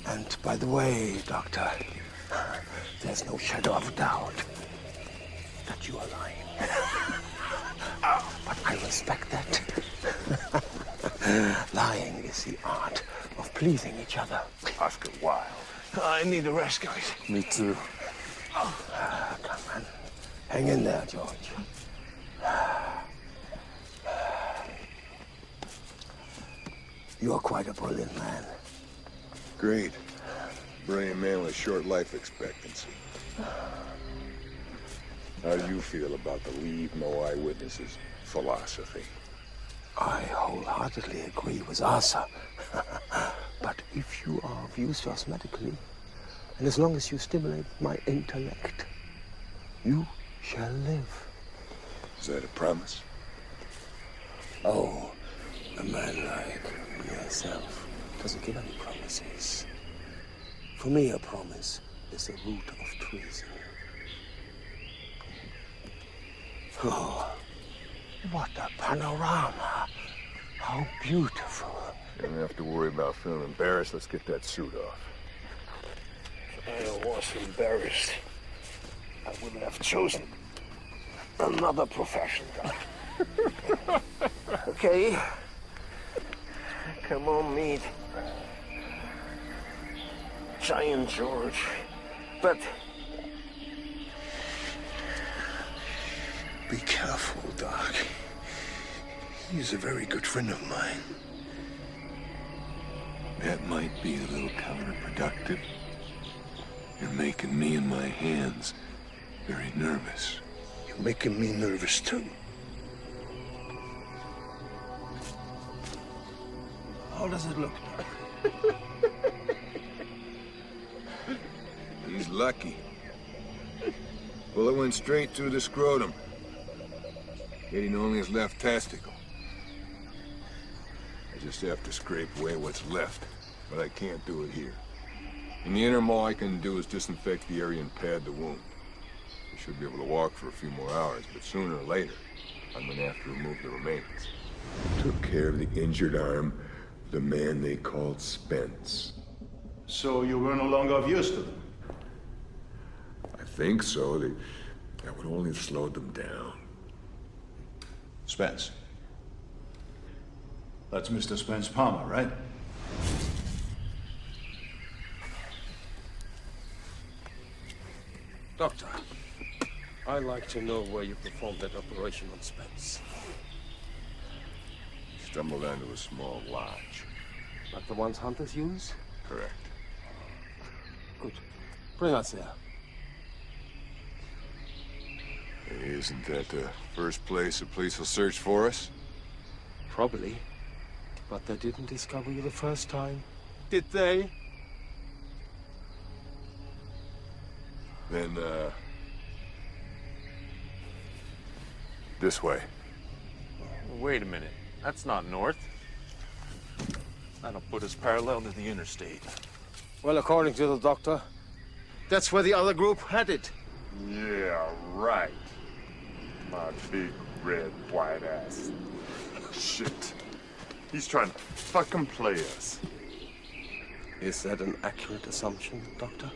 And by the way, Doctor, there's no shadow of doubt that you are lying. But I respect that. Lying is the art of pleasing each other. Oscar Wilde. I need a rest, guys. Me too. Come on. Hang in there, George. You're quite a brilliant man. Great. Brilliant man with short life expectancy. How do you feel about the leave no eyewitnesses philosophy? I wholeheartedly agree with Arthur. But if you are of use just medically, and as long as you stimulate my intellect, you shall live. Is that a promise? Oh, a man like yourself doesn't give any promises. For me, a promise is the root of treason. Oh, What a panorama. How beautiful. You don't have to worry about feeling embarrassed. Let's get that suit off. If I was embarrassed, I would have chosen another profession. Okay. Come on, meet Giant George. But be careful, Doc. He's a very good friend of mine. That might be a little counterproductive. You're making me and my hands very nervous. You're making me nervous, too. How does it look, Doc? He's lucky. Bullet went straight through the scrotum, hitting only his left testicle. I just have to scrape away what's left, but I can't do it here. In the interim, all I can do is disinfect the area and pad the wound. I should be able to walk for a few more hours, but sooner or later, I'm gonna have to remove the remains. Took care of the injured arm of the man they called Spence. So you were no longer of use to them? I think so. That would only have slowed them down. Spence. That's Mr. Spence Palmer, right? Doctor, I'd like to know where you performed that operation on Spence. Stumbled onto a small lodge. Like the ones hunters use? Correct. Good. Bring us there. Hey, isn't that the first place the police will search for us? Probably. But they didn't discover you the first time, did they? Then, this way. Wait a minute. That's not north. That'll put us parallel to the interstate. Well, according to the doctor, that's where the other group headed. Yeah, right. My big red white ass. Shit. He's trying to fucking play us. Is that an accurate assumption, Doctor?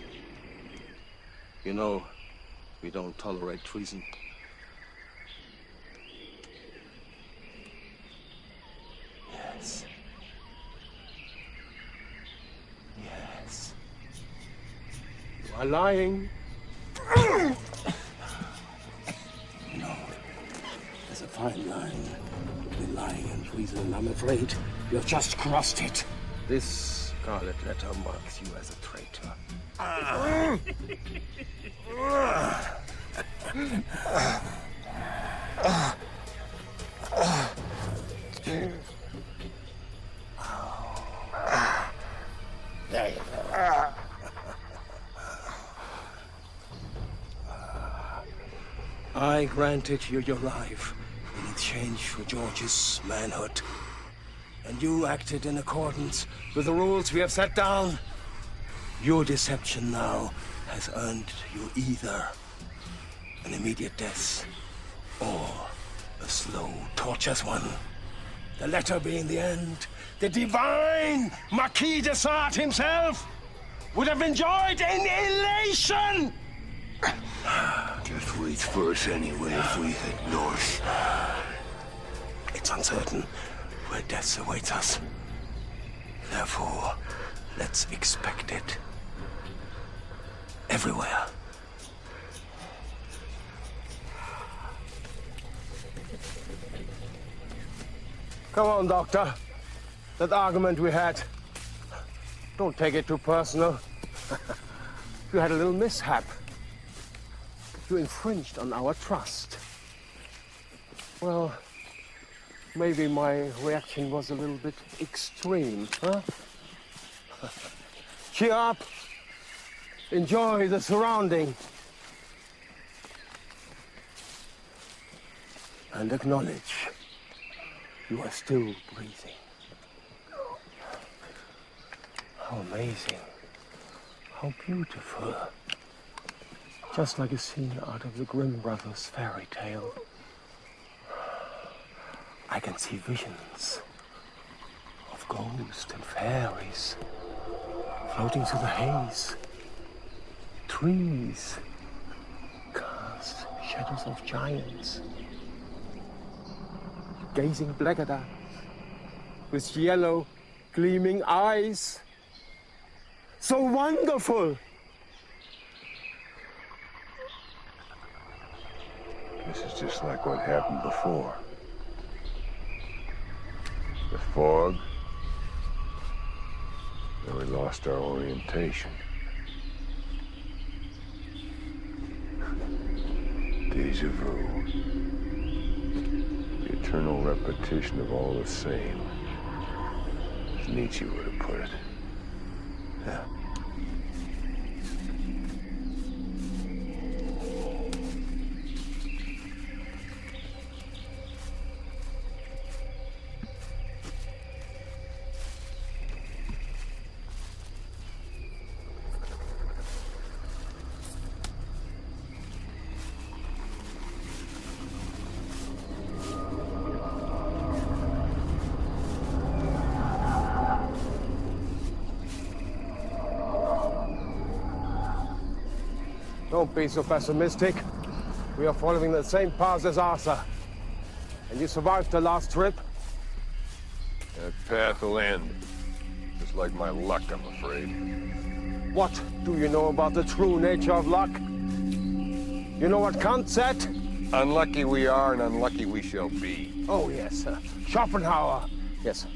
You know, we don't tolerate treason. Yes. Yes. You are lying. No. There's a fine line between lying and treason, and I'm afraid you've just crossed it. This scarlet letter marks you as a traitor. There you go. I granted you your life in exchange for George's manhood. And you acted in accordance with the rules we have set down. Your deception now has earned you either an immediate death or a slow, torturous one. The latter being the end, the divine Marquis de Sade himself would have enjoyed in elation. Death waits for us anyway if we head north. It's uncertain where death awaits us. Therefore, let's expect it. Everywhere. Come on, Doctor. That argument we had. Don't take it too personal. You had a little mishap. You infringed on our trust. Well, maybe my reaction was a little bit extreme, huh? Cheer up. Enjoy the surrounding. And acknowledge you are still breathing. How amazing. How beautiful. Just like a scene out of the Grimm Brothers fairy tale. I can see visions of ghosts and fairies floating through the haze. Trees cast shadows of giants, gazing black at us with yellow, gleaming eyes. So wonderful! This is just like what happened before. The fog, and we lost our orientation. Deja vu. The eternal repetition of all the same, as Nietzsche would have put it. Yeah. Don't be so pessimistic. We are following the same path as Arthur. And you survived the last trip. That path will end. Just like my luck, I'm afraid. What do you know about the true nature of luck? You know what Kant said? Unlucky we are and unlucky we shall be. Oh, yes. Schopenhauer. Yes.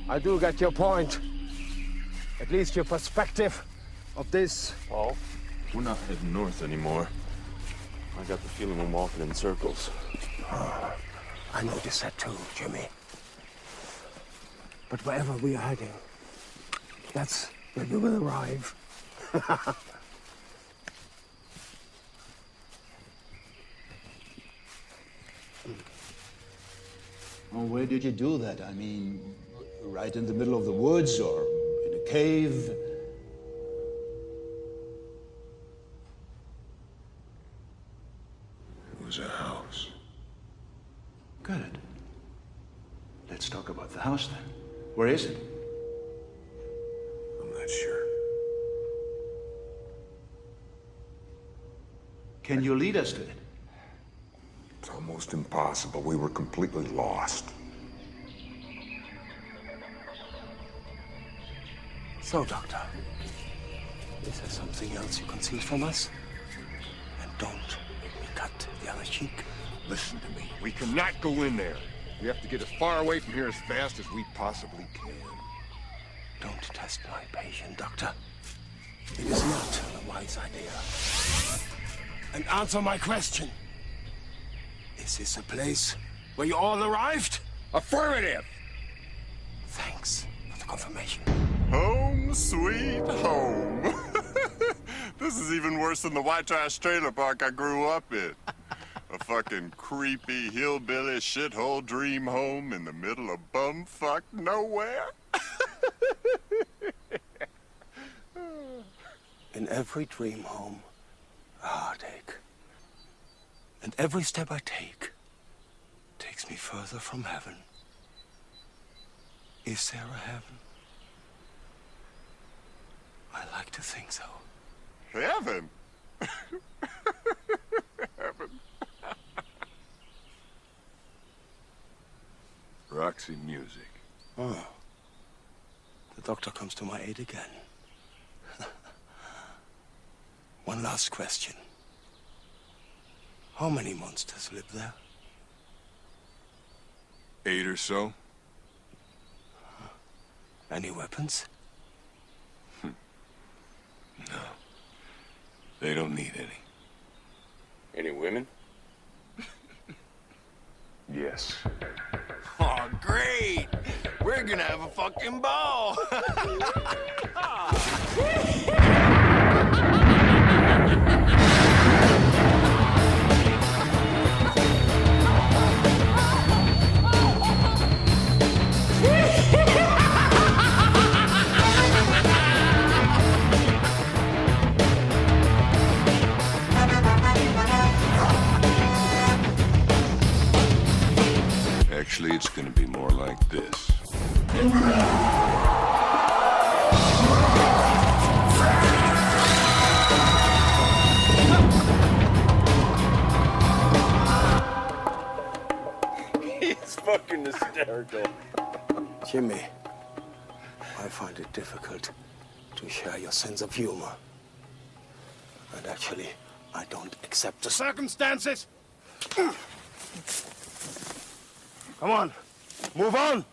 I do get your point. At least your perspective of this. Paul, we're not heading north anymore. I got the feeling we're walking in circles. Oh, I noticed that too, Jimmy. But wherever we are heading, that's where we will arrive. Well, where did you do that? I mean, right in the middle of the woods or in a cave? It was a house. Good. Let's talk about the house then. Where is it? I'm not sure. Can you lead us to it? It's almost impossible. We were completely lost. So, Doctor, is there something else you conceal from us? And don't make me cut the other cheek. Listen to me. We cannot go in there. We have to get as far away from here as fast as we possibly can. Don't test my patience, Doctor. It is not a wise idea. And answer my question. Is this a place where you all arrived? Affirmative! Thanks for the confirmation. Home sweet home. This is even worse than the white trash trailer park I grew up in. A fucking creepy hillbilly shithole dream home in the middle of bumfuck nowhere. In every dream home, a heartache. And every step I take takes me further from heaven. Is there a heaven? I like to think so. Heaven? Heaven. Roxy music. Oh. The doctor comes to my aid again. One last question. How many monsters live there? 8 or so. Any weapons? No. They don't need any. Any women? Yes. Oh, great! We're gonna have a fucking ball! Actually, it's fucking hysterical. Jimmy, I find it difficult to share your sense of humor. And actually, I don't accept the circumstances. Come on, move on.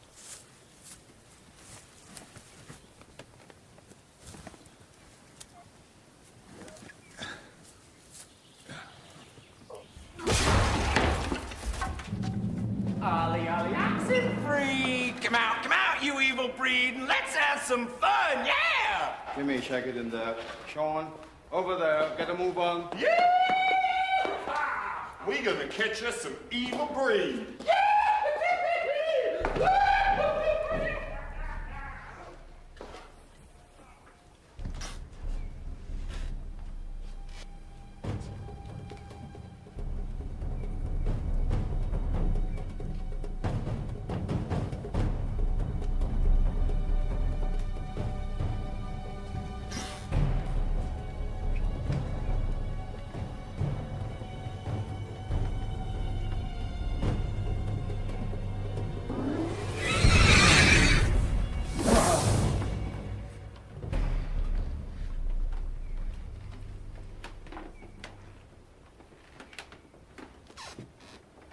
Ollie, Ollie, Oxenfree! Come out, you evil breed, and let's have some fun, yeah! Jimmy, check it in there. Sean, over there, get a move on. Yeah! We gonna catch us some evil breed.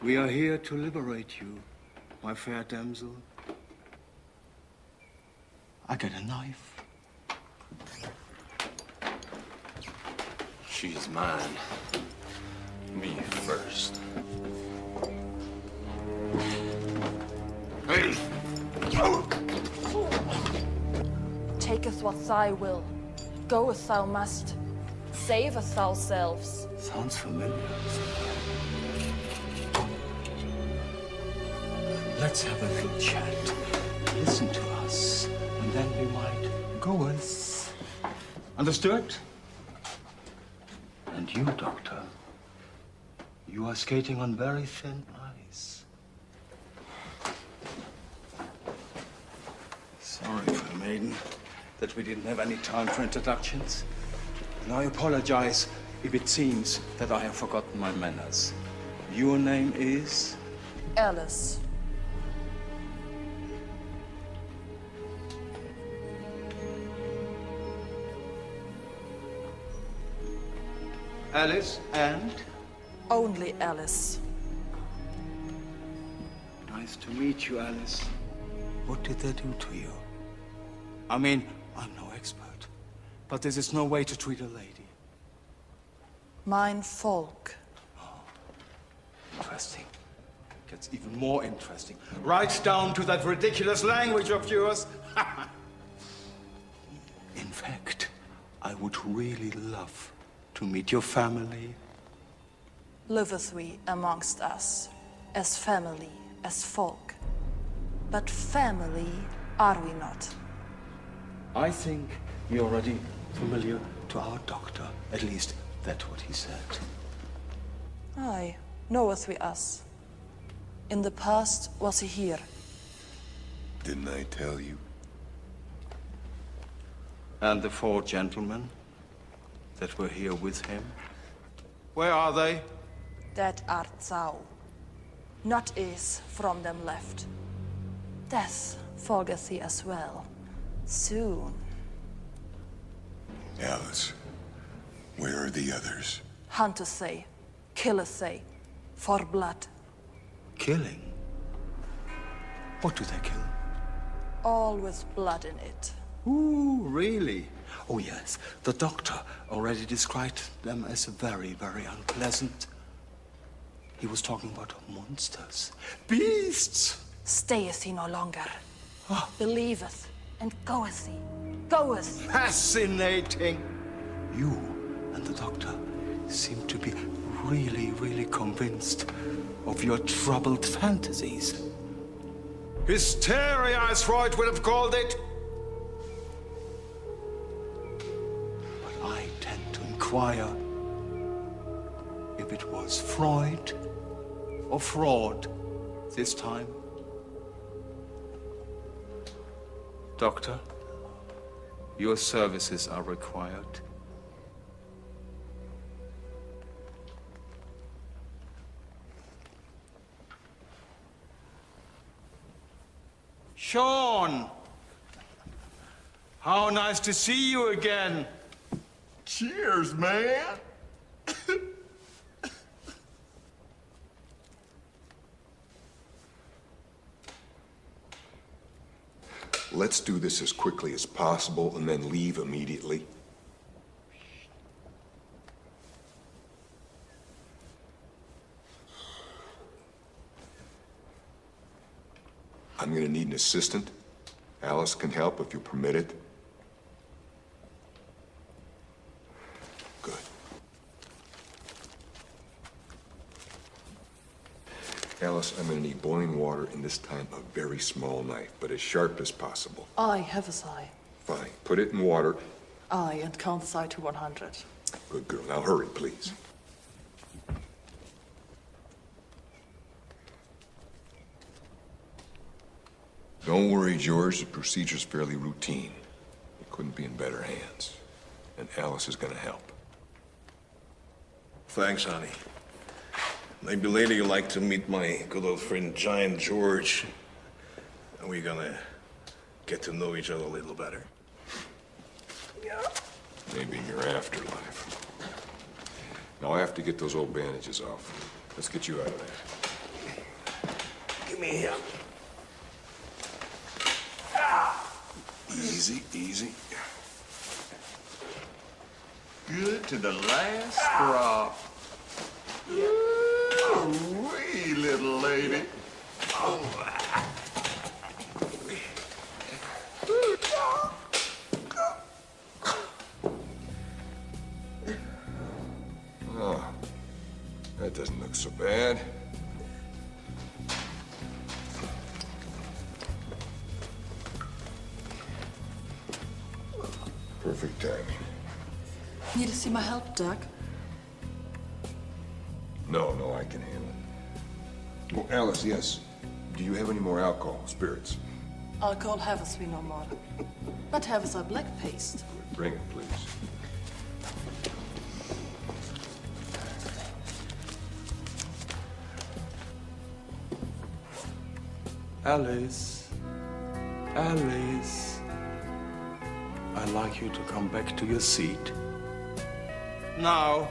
We are here to liberate you, my fair damsel. I get a knife. She's mine. Me first. Hey! Taketh what thou will, goeth thou must, saveth ourselves. Sounds familiar. Let's have a little chat. Listen to us, and then we might go us. Understood? And you, Doctor, you are skating on very thin ice. Sorry, fair maiden, that we didn't have any time for introductions. And I apologize if it seems that I have forgotten my manners. Your name is? Alice. Alice and? Only Alice. Nice to meet you, Alice. What did they do to you? I mean, I'm no expert, but this is no way to treat a lady. Mein Volk. Interesting. Gets even more interesting. Right down to that ridiculous language of yours. In fact, I would really love to meet your family. Liveth we amongst us, as family, as folk. But family are we not. I think you're already familiar to our doctor. At least, that's what he said. Aye, knoweth we us. In the past was he here. Didn't I tell you? And the 4 gentlemen that were here with him? Where are they? That art thou. Not is from them left. Death folgeth thee as well. Soon. Alice, where are the others? Hunteth they, killeth they, for blood. Killing? What do they kill? All with blood in it. Ooh, really? Oh, yes. The doctor already described them as very, very unpleasant. He was talking about monsters. Beasts! Stayeth he no longer. Believeth, and goeth he. Goeth! Fascinating! You and the doctor seem to be really, really convinced of your troubled fantasies. Hysteria, as Freud would have called it. But I tend to inquire if it was Freud or fraud this time. Doctor, your services are required. Sean! How nice to see you again. Cheers, man. Let's do this as quickly as possible and then leave immediately. I'm gonna need an assistant. Alice can help if you permit it. Good. Alice, I'm gonna need boiling water and this time a very small knife, but as sharp as possible. I have a sigh. Fine. Put it in water. I and count the sigh to 100. Good girl. Now hurry, please. Don't worry, George. The procedure's fairly routine. It couldn't be in better hands. And Alice is gonna help. Thanks, honey. Maybe later you'd like to meet my good old friend Giant George. And we're gonna get to know each other a little better. Maybe in your afterlife. Now I have to get those old bandages off. Let's get you out of there. Give me here. Easy, easy. Good to the last drop. Wee little lady. Oh, that doesn't look so bad. Perfect timing. Need to see my help, Doc? No, I can handle it. Oh, Alice, yes. Do you have any more alcohol, spirits? Alcohol havers we no more. But havers are black paste. Bring it, please. Alice. Alice. I'd like you to come back to your seat. Now.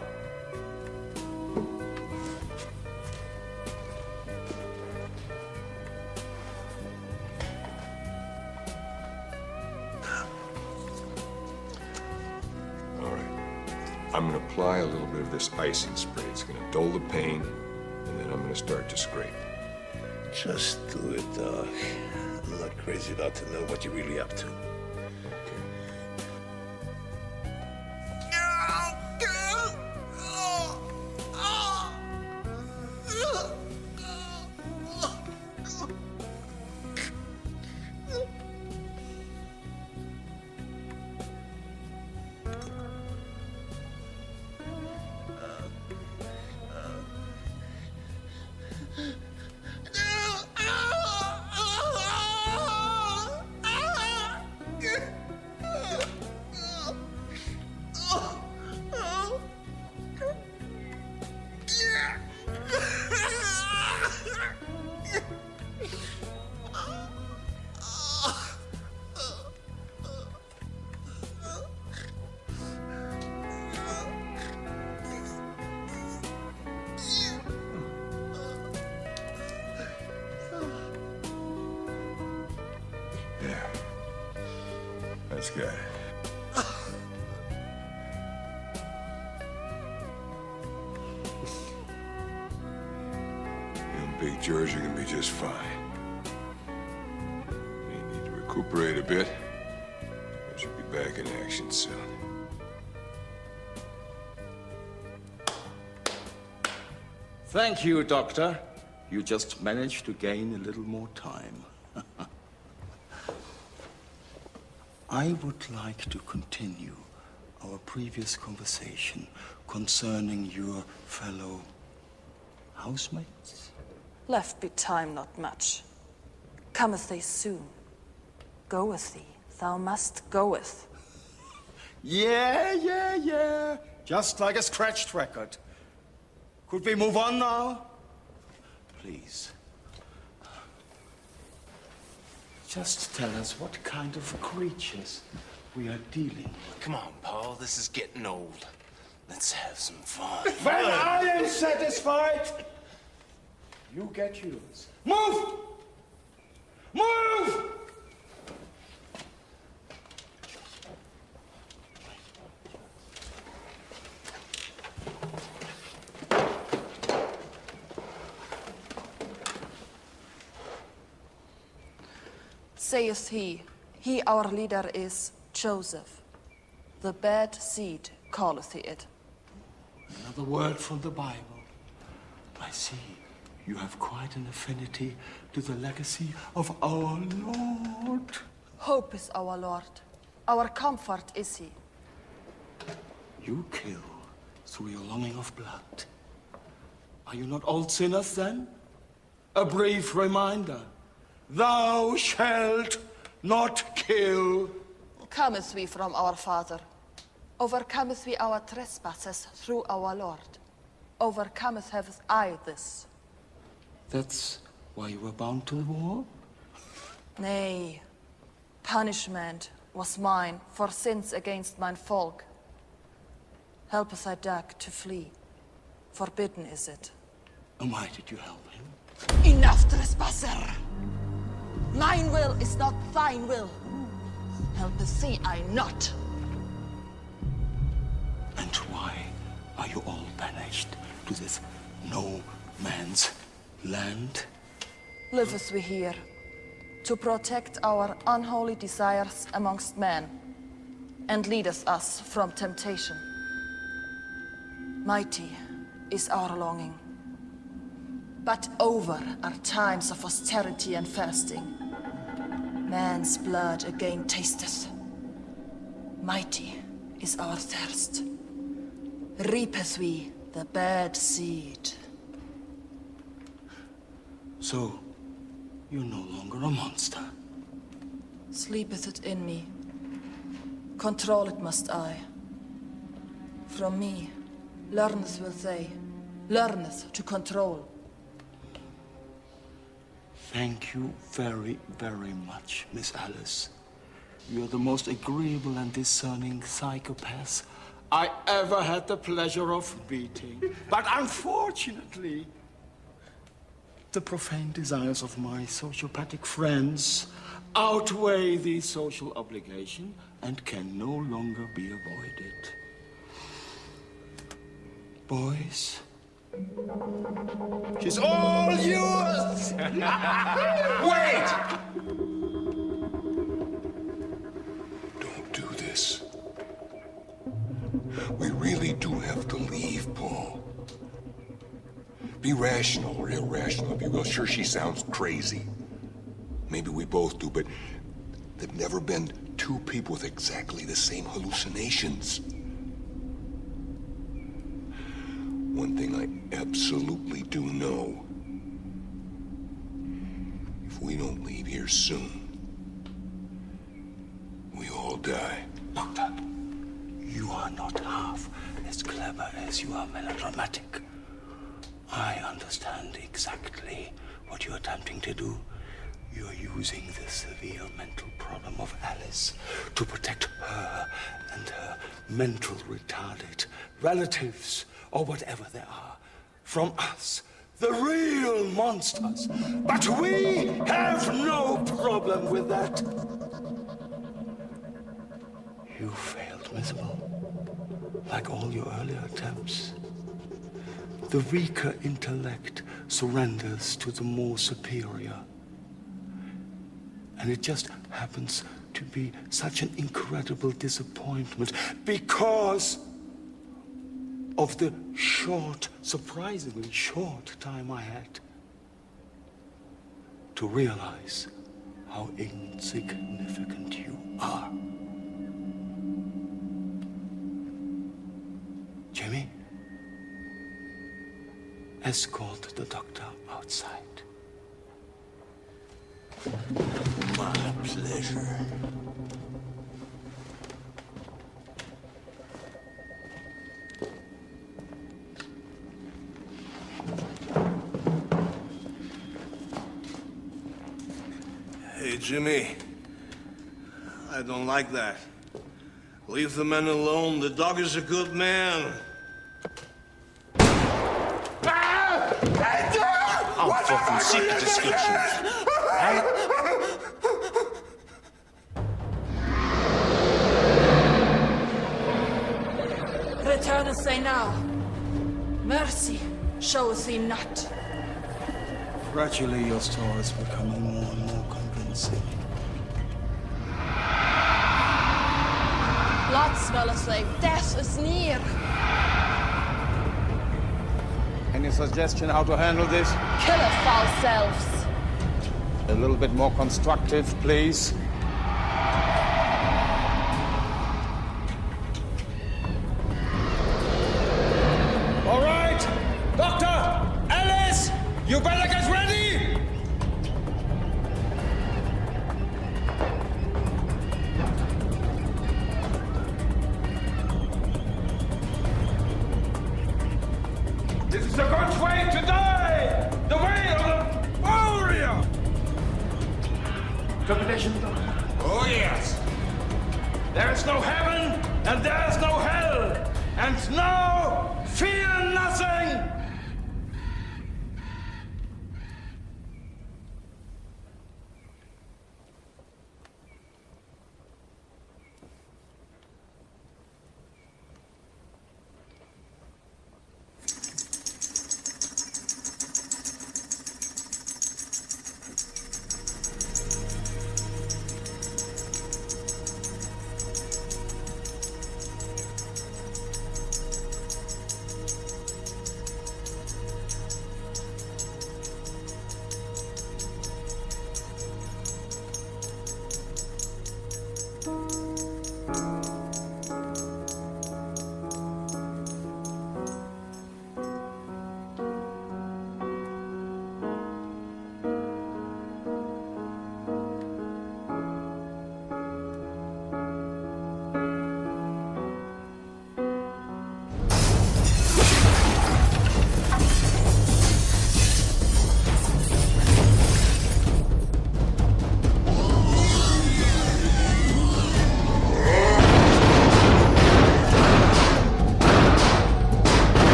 All right. I'm gonna apply a little bit of this icing spray. It's gonna dull the pain, and then I'm gonna start to scrape. Just do it, Doc. I'm not crazy enough to know what you're really up to. That's good. You and Big George are gonna be just fine. You need to recuperate a bit. I should be back in action soon. Thank you, Doctor. You just managed to gain a little more time. I would like to continue our previous conversation concerning your fellow housemates. Left be time not much. Cometh they soon. Goeth thee, thou must goeth. Yeah. Just like a scratched record. Could we move on now? Please. Just tell us what kind of creatures we are dealing with. Come on, Paul. This is getting old. Let's have some fun. When I am satisfied, you get yours. Move! Move! Saith he our leader is Joseph. The bad seed calleth he it. Another word from the Bible. I see you have quite an affinity to the legacy of our Lord. Hope is our Lord. Our comfort is he. You kill through your longing of blood. Are you not all sinners then? A brief reminder. Thou shalt not kill. Cometh we from our Father. Overcometh we our trespasses through our Lord. Overcometh have I this. That's why you were bound to the wall? Nay, punishment was mine for sins against mine folk. Helpeth I Dag to flee. Forbidden is it. And why did you help him? Enough, trespasser! Mine will is not thine will. Helpeth thee I not. And why are you all banished to this no man's land? Liveth we here to protect our unholy desires amongst men and leadeth us from temptation. Mighty is our longing, but over are times of austerity and fasting. Man's blood again tasteth. Mighty is our thirst. Reapeth we the bad seed. So, you're no longer a monster. Sleepeth it in me. Control it must I. From me, learneth will they, learneth to control. Thank you very, very much, Miss Alice. You're the most agreeable and discerning psychopath I ever had the pleasure of meeting. But unfortunately, the profane desires of my sociopathic friends outweigh the social obligation and can no longer be avoided. Boys, she's all yours! Wait! Don't do this. We really do have to leave, Paul. Be rational or irrational, if you will. Sure, she sounds crazy. Maybe we both do, but there've never been two people with exactly the same hallucinations. One thing I absolutely do know. If we don't leave here soon, we all die. Doctor, you are not half as clever as you are melodramatic. I understand exactly what you're attempting to do. You're using the severe mental problem of Alice to protect her and her mental retarded relatives, or whatever they are, from us, the real monsters. But we have no problem with that. You failed, miserable, like all your earlier attempts. The weaker intellect surrenders to the more superior. And it just happens to be such an incredible disappointment because of the short, surprisingly short time I had to realize how insignificant you are. Jimmy, escort the doctor outside. My pleasure. Hey, Jimmy, I don't like that. Leave the man alone. The dog is a good man. I'm fucking sick of discussions. Return us say now. Mercy showeth thee not. Gradually, your story is becoming more and more convincing. Blood smelleth like death is near. Any suggestion how to handle this? Kill us ourselves. A little bit more constructive, please. All right, Doctor, Alice, you better get ready. This is the God's way to die! The way of the warrior! Interpretation, Doctor? Oh, yes. There is no heaven, and there is no hell, and no fear nothing!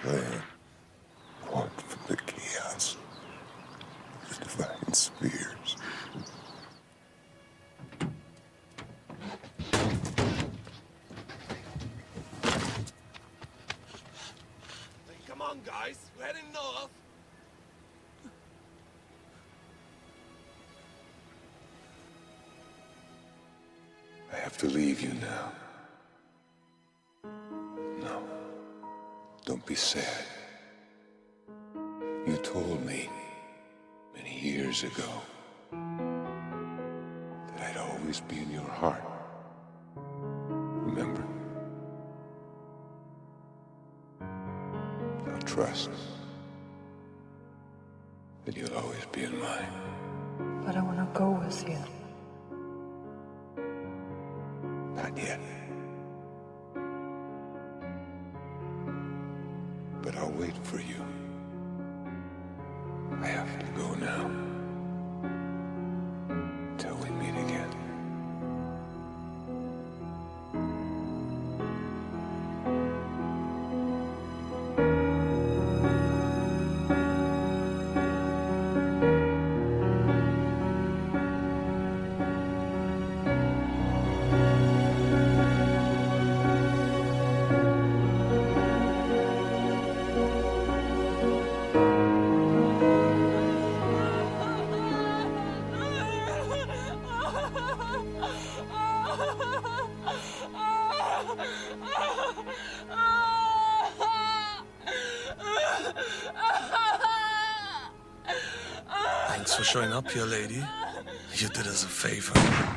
plan. One for the chaos. The divine spheres. Come on, guys. We're heading north. I have to leave you now. No. Don't be sad. You told me many years ago that I'd always be in your heart. Remember? Now trust that you'll always be in mine. But I want to go with you. Not yet. But I'll wait for you. I have to go now. Till we meet again. Thanks for showing up here, lady. You did us a favor.